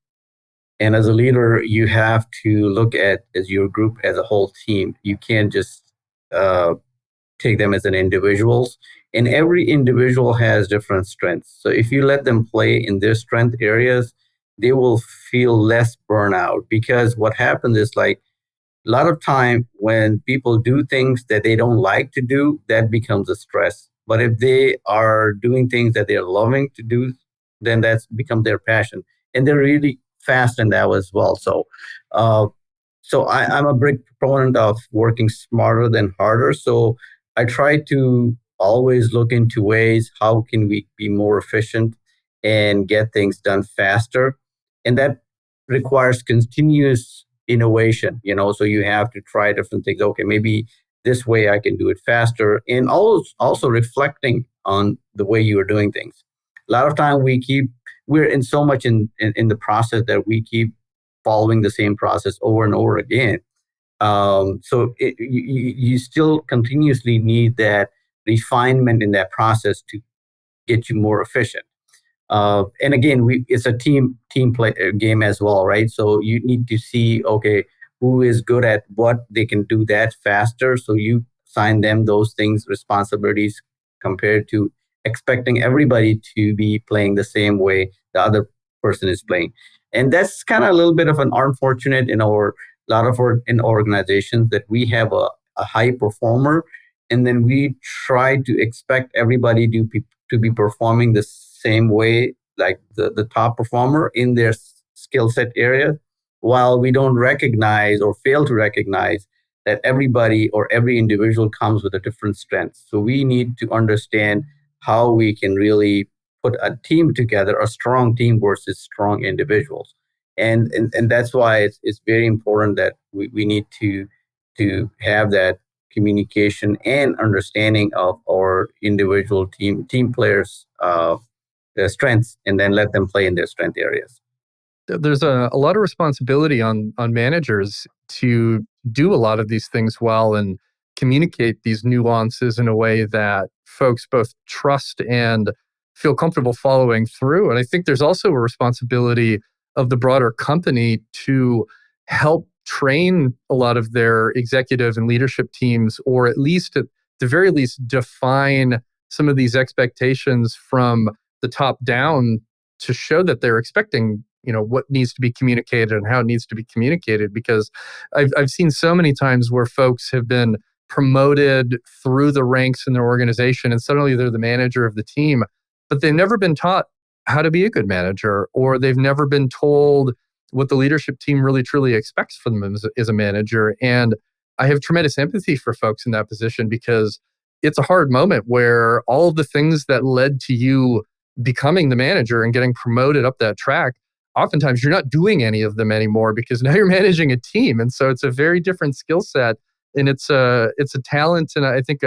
And as a leader, you have to look at as your group as a whole team. You can't just take them as an individuals. And every individual has different strengths. So if you let them play in their strength areas, they will feel less burnout, because what happens is, like, a lot of time when people do things that they don't like to do, that becomes a stress. But if they are doing things that they're loving to do, then that's become their passion. And they're really fast in that as well. So I'm a big proponent of working smarter than harder. So I try to always look into ways, how can we be more efficient and get things done faster? And that requires continuous innovation, so you have to try different things. Okay, maybe this way I can do it faster. And also reflecting on the way you are doing things. A lot of time we're in so much in the process that we keep following the same process over and over again. So you still continuously need that refinement in that process to get you more efficient. And again, it's a team play game as well, right? So you need to see, okay, who is good at what, they can do that faster. So you assign them those things, responsibilities, compared to expecting everybody to be playing the same way the other person is playing. And that's kind of a little bit of an unfortunate in organizations, that we have a high performer, and then we try to expect everybody to be performing the same way, like the top performer in their skill set area, while we don't recognize or fail to recognize that everybody or every individual comes with a different strength. So we need to understand how we can really put a team together, a strong team versus strong individuals. And that's why it's very important that we need to have that communication and understanding of our individual team players' their strengths, and then let them play in their strength areas. There's a lot of responsibility on managers to do a lot of these things well and communicate these nuances in a way that folks both trust and feel comfortable following through. And I think there's also a responsibility of the broader company to help train a lot of their executive and leadership teams, or at least at the very least define some of these expectations from the top down to show that they're expecting, what needs to be communicated and how it needs to be communicated. Because I've seen so many times where folks have been promoted through the ranks in their organization and suddenly they're the manager of the team, but they've never been taught how to be a good manager, or they've never been told what the leadership team really truly expects from them as a manager. And I have tremendous empathy for folks in that position, because it's a hard moment where all of the things that led to you becoming the manager and getting promoted up that track, oftentimes you're not doing any of them anymore because now you're managing a team. And so it's a very different skill set, and it's a talent, and I think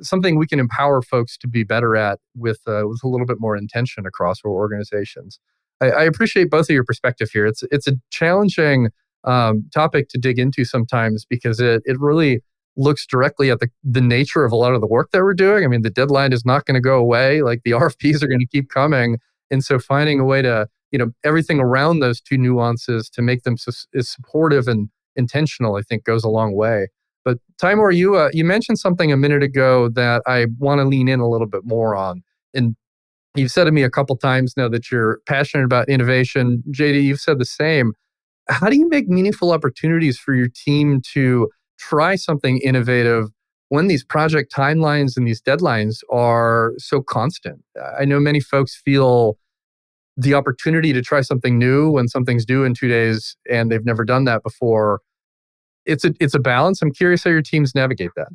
something we can empower folks to be better at with a little bit more intention across our organizations. I appreciate both of your perspective here. It's a challenging topic to dig into sometimes, because it really looks directly at the nature of a lot of the work that we're doing. I mean, the deadline is not going to go away. Like, the RFPs are going to keep coming. And so finding a way to, everything around those two nuances to make them as supportive and intentional, I think goes a long way. But Taimoor, you mentioned something a minute ago that I want to lean in a little bit more on. And you've said to me a couple times now that you're passionate about innovation. JD, you've said the same. How do you make meaningful opportunities for your team to try something innovative when these project timelines and these deadlines are so constant? I know many folks feel the opportunity to try something new when something's due in 2 days and they've never done that before. It's a balance. I'm curious how your teams navigate that.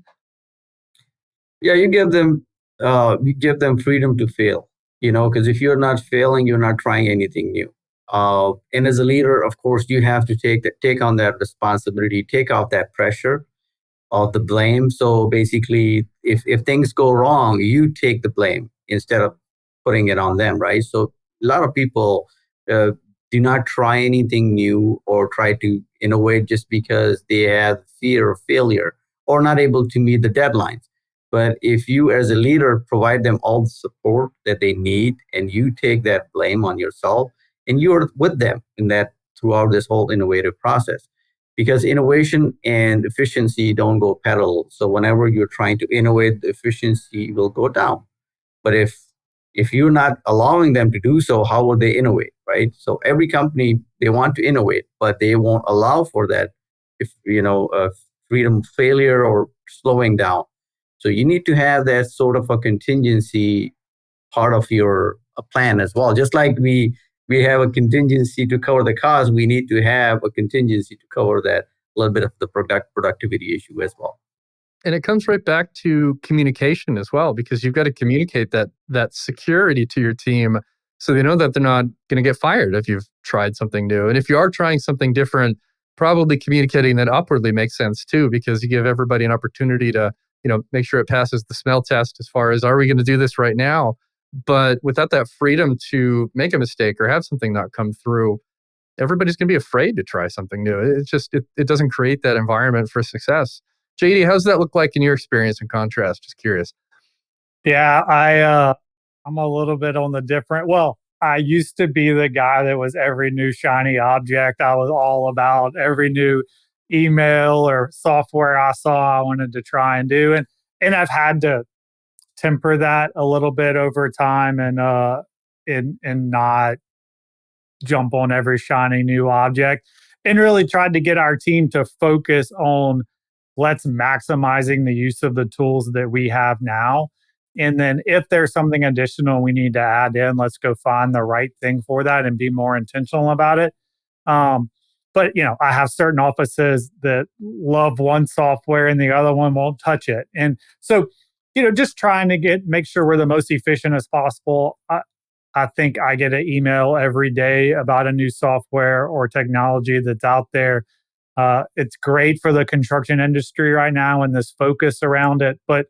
Yeah, you give them freedom to fail, because if you're not failing, you're not trying anything new. And as a leader, of course, you have to take on that responsibility, take off that pressure of the blame. So basically, if things go wrong, you take the blame instead of putting it on them, right? So a lot of people do not try anything new or try to innovate just because they have fear of failure or not able to meet the deadlines. But if you as a leader provide them all the support that they need, and you take that blame on yourself, and you're with them in that throughout this whole innovative process, because innovation and efficiency don't go parallel. So whenever you're trying to innovate, the efficiency will go down. But if you're not allowing them to do so, how will they innovate, right? So every company, they want to innovate, but they won't allow for that, freedom of failure or slowing down. So you need to have that sort of a contingency part of your plan as well. Just like we have a contingency to cover the cost, we need to have a contingency to cover that little bit of the productivity issue as well. And it comes right back to communication as well, because you've got to communicate that security to your team so they know that they're not going to get fired if you've tried something new. And if you are trying something different, probably communicating that upwardly makes sense too, because you give everybody an opportunity to make sure it passes the smell test as far as, are we going to do this right now? But without that freedom to make a mistake or have something not come through, everybody's going to be afraid to try something new. It's just, it doesn't create that environment for success. JD, how's that look like in your experience and contrast? Just curious. Yeah, I'm a little bit on the different. Well, I used to be the guy that was every new shiny object. I was all about every new email or software I saw I wanted to try and do. And I've had to temper that a little bit over time and not jump on every shiny new object, and really tried to get our team to focus on let's maximizing the use of the tools that we have now. And then if there's something additional we need to add in, let's go find the right thing for that and be more intentional about it. But I have certain offices that love one software and the other one won't touch it. And so, just trying to make sure we're the most efficient as possible. I think I get an email every day about a new software or technology that's out there. It's great for the construction industry right now and this focus around it, but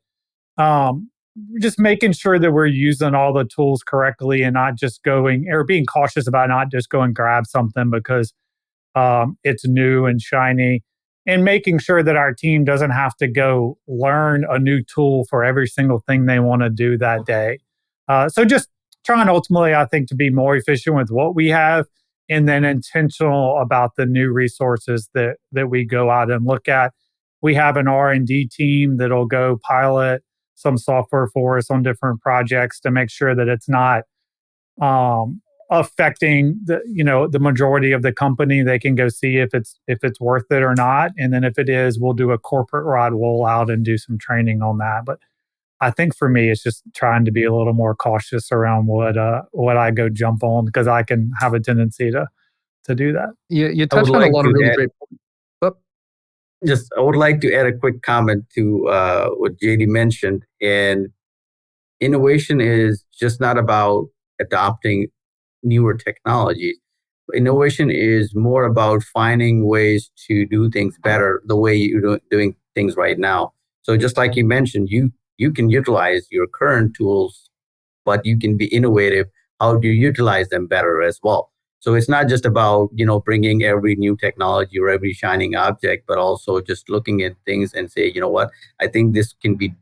just making sure that we're using all the tools correctly and not just going or being cautious about not just going grab something because it's new and shiny, and making sure that our team doesn't have to go learn a new tool for every single thing they want to do that day. So just trying ultimately, I think, to be more efficient with what we have and then intentional about the new resources that we go out and look at. We have an R&D team that'll go pilot some software for us on different projects to make sure that it's not affecting the majority of the company. They can go see if it's worth it or not, and then if it is, we'll do a corporate wide rollout and do some training on that. But I think for me, it's just trying to be a little more cautious around what I go jump on, because I can have a tendency to do that. You touched on a lot of really great points. I would like to add a quick comment to what JD mentioned. And innovation is just not about adopting newer technologies. Innovation is more about finding ways to do things better the way you're doing things right now. So just like you mentioned, you can utilize your current tools, but you can be innovative. How do you utilize them better as well? So it's not just about, bringing every new technology or every shining object, but also just looking at things and say, you know what, I think this can be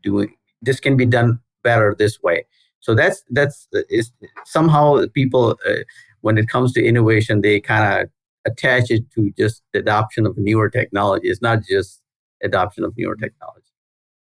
done better this way. So that's somehow people, when it comes to innovation, they kind of attach it to just the adoption of newer technology. It's not just adoption of newer technology.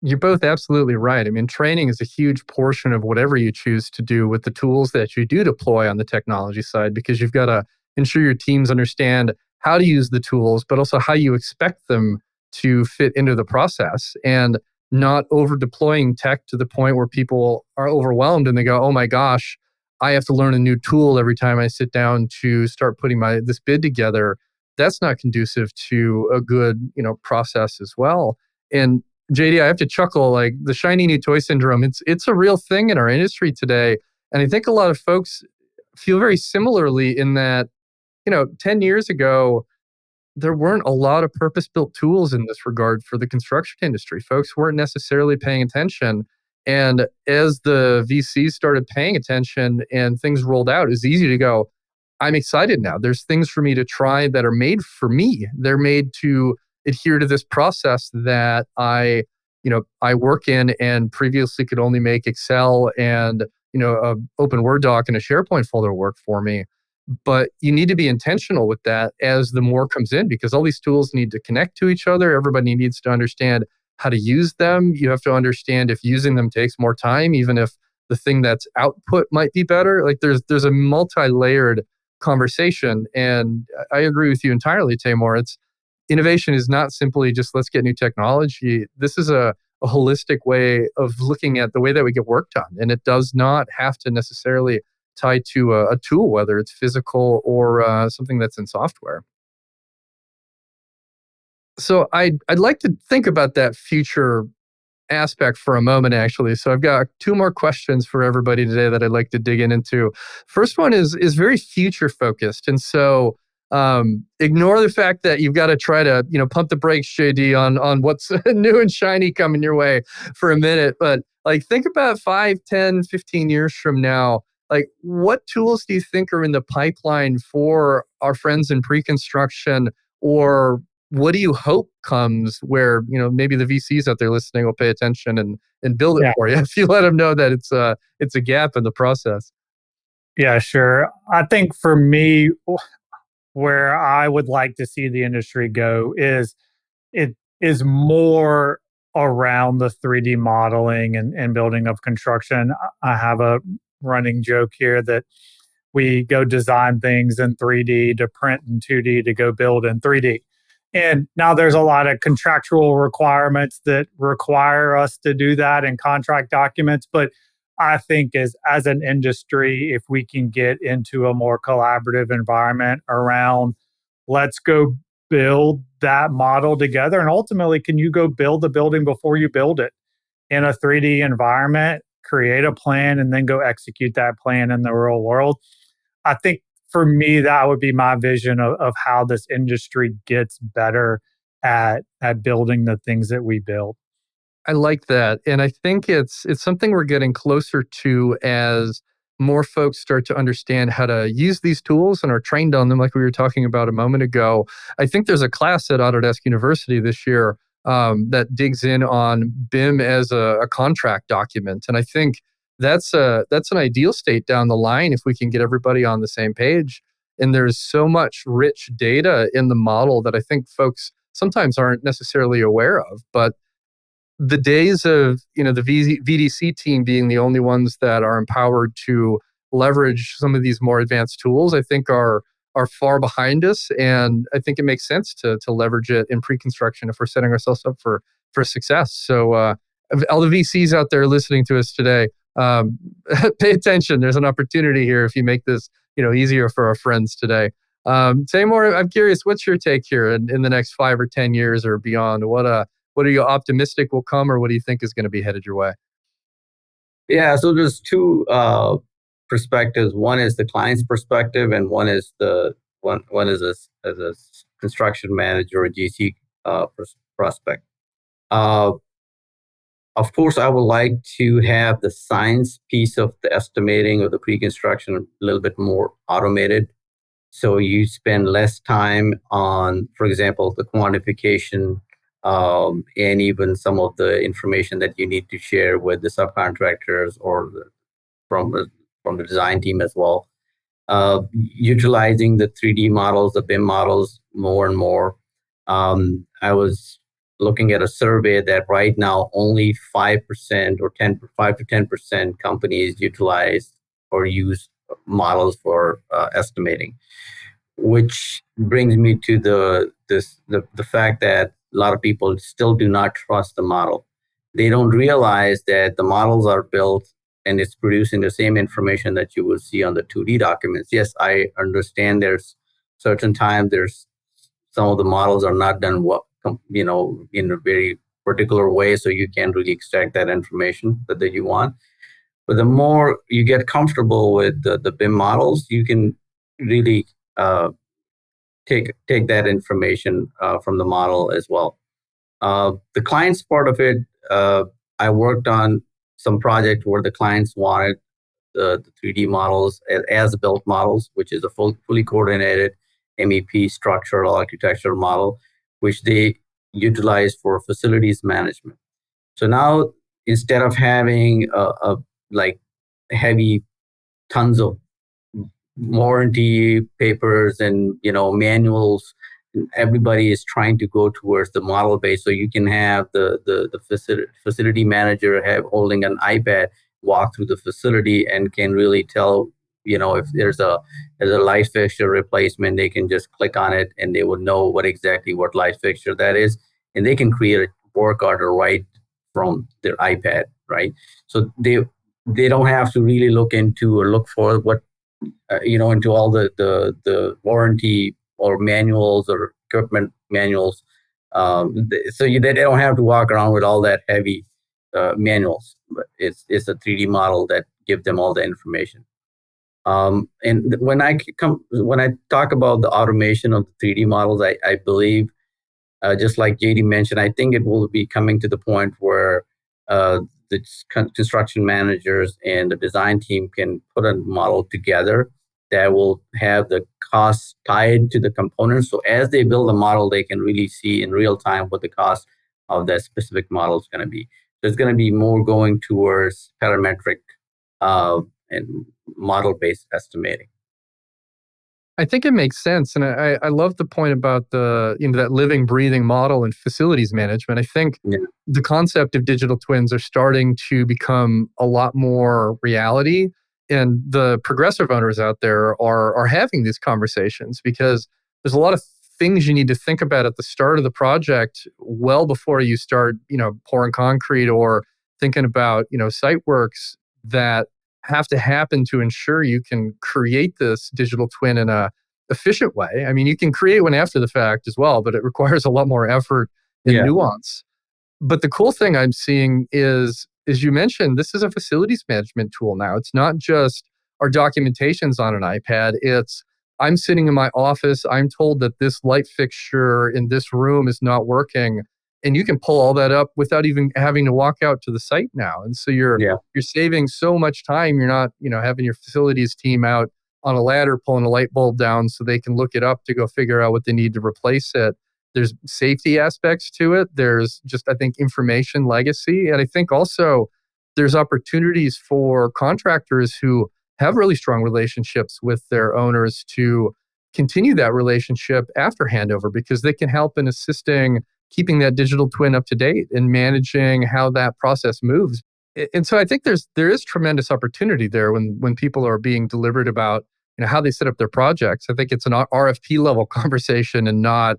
You're both absolutely right. I mean, training is a huge portion of whatever you choose to do with the tools that you do deploy on the technology side, because you've got to ensure your teams understand how to use the tools, but also how you expect them to fit into the process, and not over deploying tech to the point where people are overwhelmed and they go, oh my gosh, I have to learn a new tool every time I sit down to start putting this bid together. That's not conducive to a good, process as well. And JD, I have to chuckle, like the shiny new toy syndrome. It's a real thing in our industry today. And I think a lot of folks feel very similarly in that, 10 years ago, there weren't a lot of purpose-built tools in this regard for the construction industry. Folks weren't necessarily paying attention. And as the VCs started paying attention and things rolled out, it's easy to go, I'm excited now. There's things for me to try that are made for me. They're made to adhere to this process that I work in and previously could only make Excel and, a open Word doc and a SharePoint folder work for me. But you need to be intentional with that as the more comes in, because all these tools need to connect to each other. Everybody needs to understand how to use them. You have to understand if using them takes more time, even if the thing that's output might be better. Like there's a multi-layered conversation. And I agree with you entirely, Taimoor. Innovation is not simply just let's get new technology. This is a holistic way of looking at the way that we get work done. And it does not have to necessarily tie to a tool, whether it's physical or something that's in software. So I'd like to think about that future aspect for a moment, actually. So I've got two more questions for everybody today that I'd like to dig into. First one is very future focused. And so ignore the fact that you've got to try to, pump the brakes, JD, on what's new and shiny coming your way for a minute. But like, think about 5, 10, 15 years from now. Like, what tools do you think are in the pipeline for our friends in pre-construction, or what do you hope comes where, maybe the VCs out there listening will pay attention and build it for you if you let them know that it's a gap in the process? Yeah, sure. I think for me, where I would like to see the industry go is more around the 3D modeling and building of construction. I have a running joke here that we go design things in 3D to print in 2D to go build in 3D. And now there's a lot of contractual requirements that require us to do that in contract documents. But I think as an industry, if we can get into a more collaborative environment around, let's go build that model together. And ultimately, can you go build the building before you build it in a 3D environment, create a plan, and then go execute that plan in the real world? I think for me, that would be my vision of how this industry gets better at building the things that we build. I like that. And I think it's something we're getting closer to as more folks start to understand how to use these tools and are trained on them, like we were talking about a moment ago. I think there's a class at Autodesk University this year that digs in on BIM as a contract document. And I think that's an ideal state down the line if we can get everybody on the same page. And there's so much rich data in the model that I think folks sometimes aren't necessarily aware of. But the days of the VDC team being the only ones that are empowered to leverage some of these more advanced tools, I think are far behind us, and I think it makes sense to leverage it in pre-construction if we're setting ourselves up for success. So, all the VCs out there listening to us today, pay attention. There's an opportunity here if you make this easier for our friends today. Taimoor, I'm curious, what's your take here in the next 5 or 10 years or beyond? What are you optimistic will come, or what do you think is going to be headed your way? Yeah, so there's two perspectives. One is the client's perspective, and one is as a construction manager or GC prospect. Of course, I would like to have the science piece of the estimating of the pre-construction a little bit more automated. So you spend less time on, for example, the quantification and even some of the information that you need to share with the subcontractors or from the design team as well. Utilizing the 3D models, the BIM models more and more. I was looking at a survey that right now only 5% or 5 to 10% companies utilize or use models for estimating, which brings me to the fact that a lot of people still do not trust the model. They don't realize that the models are built and it's producing the same information that you will see on the 2D documents. Yes, I understand there's certain time there's some of the models are not done in a very particular way, so you can't really extract that information that you want. But the more you get comfortable with the BIM models, you can really take that information from the model as well. The client's part of it, I worked on some project where the clients wanted the 3D models as built models, which is a fully coordinated MEP structural architectural model, which they utilize for facilities management. So now instead of having like heavy tons of warranty papers and manuals, everybody is trying to go towards the model base, so you can have the facility manager holding an iPad walk through the facility and can really tell if there's a light fixture replacement, they can just click on it and they would know what light fixture that is, and they can create a work order right from their iPad, right? So they don't have to really look for what into all the warranty or manuals or equipment manuals. So they don't have to walk around with all that heavy manuals. But it's a 3D model that gives them all the information. And when I talk about the automation of the 3D models, I believe, just like JD mentioned, I think it will be coming to the point where the construction managers and the design team can put a model together that will have the costs tied to the components. So as they build a model, they can really see in real time what the cost of that specific model is going to be. There's going to be more going towards parametric and model-based estimating. I think it makes sense. And I love the point about that living, breathing model in facilities management. I think the concept of digital twins are starting to become a lot more reality. and the progressive owners out there are having these conversations, because there's a lot of things you need to think about at the start of the project, well before you start, pouring concrete or thinking about, site works, that have to happen to ensure you can create this digital twin in a efficient way. I mean, you can create one after the fact as well, but it requires a lot more effort and nuance. But the cool thing I'm seeing is, as you mentioned, this is a facilities management tool now. It's not just our documentation's on an iPad. It's, I'm sitting in my office, I'm told that this light fixture in this room is not working, and you can pull all that up without even having to walk out to the site now. And so you're saving so much time. You're not, having your facilities team out on a ladder pulling a light bulb down so they can look it up to go figure out what they need to replace it. There's safety aspects to it. There's just, I think, information legacy. And I think also there's opportunities for contractors who have really strong relationships with their owners to continue that relationship after handover, because they can help in assisting keeping that digital twin up to date and managing how that process moves. And so I think there is tremendous opportunity there when people are being deliberate about how they set up their projects. I think it's an RFP level conversation and not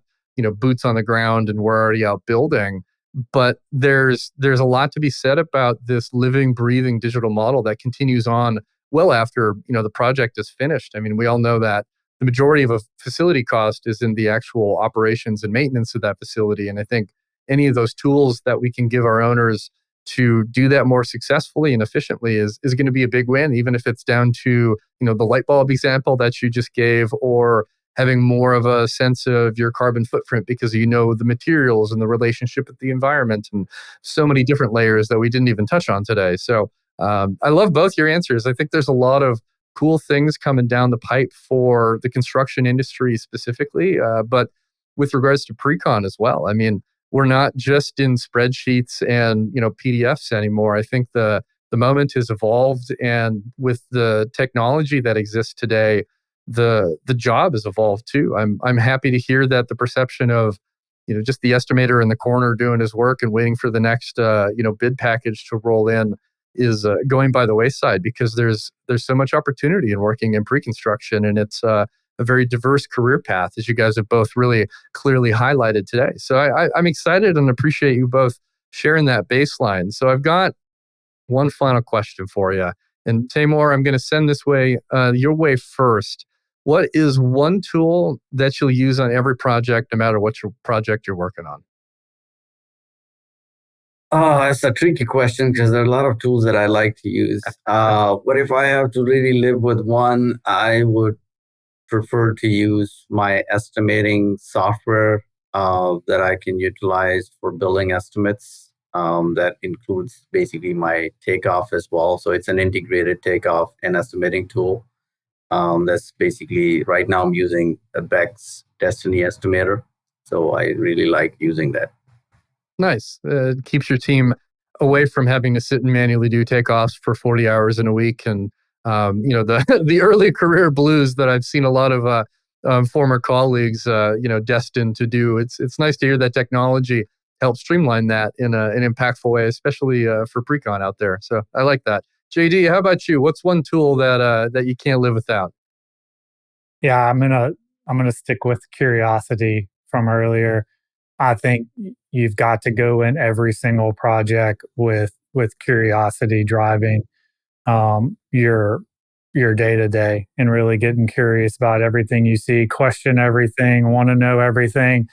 boots on the ground and we're already out building. But there's a lot to be said about this living, breathing digital model that continues on well after the project is finished. I mean, we all know that the majority of a facility cost is in the actual operations and maintenance of that facility. And I think any of those tools that we can give our owners to do that more successfully and efficiently is going to be a big win, even if it's down to the light bulb example that you just gave, or having more of a sense of your carbon footprint because the materials and the relationship with the environment and so many different layers that we didn't even touch on today. So I love both your answers. I think there's a lot of cool things coming down the pipe for the construction industry specifically, but with regards to precon as well. I mean, we're not just in spreadsheets and PDFs anymore. I think the moment has evolved, and with the technology that exists today, the job has evolved too. I'm happy to hear that the perception of just the estimator in the corner doing his work and waiting for the next bid package to roll in is going by the wayside, because there's so much opportunity in working in pre-construction, and it's a very diverse career path, as you guys have both really clearly highlighted today. So I'm excited and appreciate you both sharing that baseline. So I've got one final question for you, and Taimoor, I'm going to send this your way first. What is one tool that you'll use on every project, no matter what project you're working on? It's a tricky question because there are a lot of tools that I like to use. But if I have to really live with one, I would prefer to use my estimating software that I can utilize for building estimates. That includes basically my takeoff as well. So it's an integrated takeoff and estimating tool. That's basically, right now I'm using a Beck's Destiny Estimator. So I really like using that. Nice. It keeps your team away from having to sit and manually do takeoffs for 40 hours in a week. And, the early career blues that I've seen a lot of former colleagues, destined to do. It's nice to hear that technology helps streamline that in an impactful way, especially for precon out there. So I like that. JD, how about you? What's one tool that you can't live without? Yeah, I'm gonna stick with curiosity from earlier. I think you've got to go in every single project with curiosity driving your day to day, and really getting curious about everything you see, question everything, want to know everything,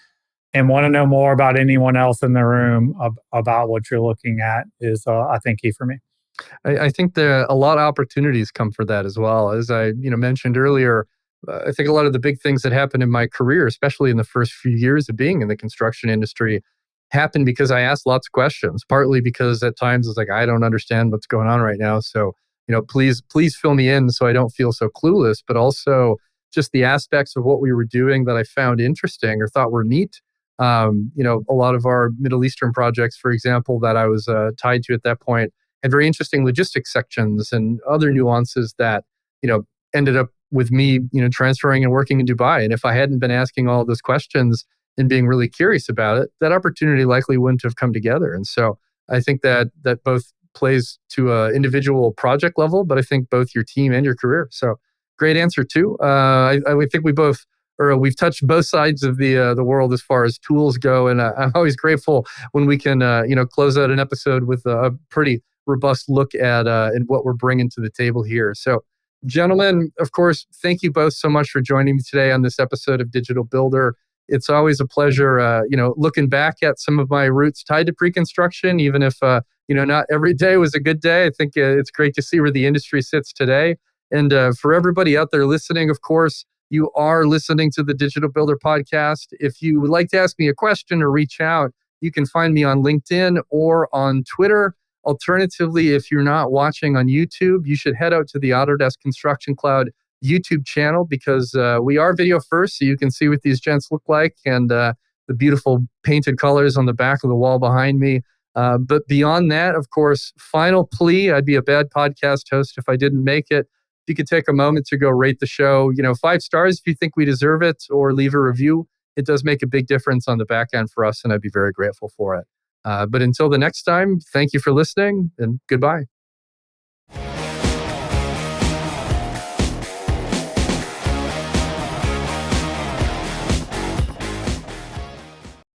and want to know more about anyone else in the room about what you're looking at is, I think, key for me. I think a lot of opportunities come for that as well. As I mentioned earlier, I think a lot of the big things that happened in my career, especially in the first few years of being in the construction industry, happened because I asked lots of questions, partly because at times it's like, I don't understand what's going on right now. So, please fill me in so I don't feel so clueless, but also just the aspects of what we were doing that I found interesting or thought were neat. A lot of our Middle Eastern projects, for example, that I was tied to at that point had very interesting logistics sections and other nuances that, ended up with me, transferring and working in Dubai. And if I hadn't been asking all those questions and being really curious about it, that opportunity likely wouldn't have come together. And so I think that both plays to an individual project level, but I think both your team and your career. So great answer too. I think we've touched both sides of the world as far as tools go, and I'm always grateful when we can close out an episode with a pretty robust look at what we're bringing to the table here. So, gentlemen, of course, thank you both so much for joining me today on this episode of Digital Builder. It's always a pleasure, looking back at some of my roots tied to pre-construction, even if not every day was a good day. I think it's great to see where the industry sits today. And for everybody out there listening, of course, you are listening to the Digital Builder podcast. If you would like to ask me a question or reach out, you can find me on LinkedIn or on Twitter. Alternatively, if you're not watching on YouTube, you should head out to the Autodesk Construction Cloud YouTube channel, because we are video first, so you can see what these gents look like and the beautiful painted colors on the back of the wall behind me. But beyond that, of course, final plea, I'd be a bad podcast host if I didn't make it. If you could take a moment to go rate the show, 5 stars if you think we deserve it, or leave a review. It does make a big difference on the back end for us, and I'd be very grateful for it. But until the next time, thank you for listening, and goodbye.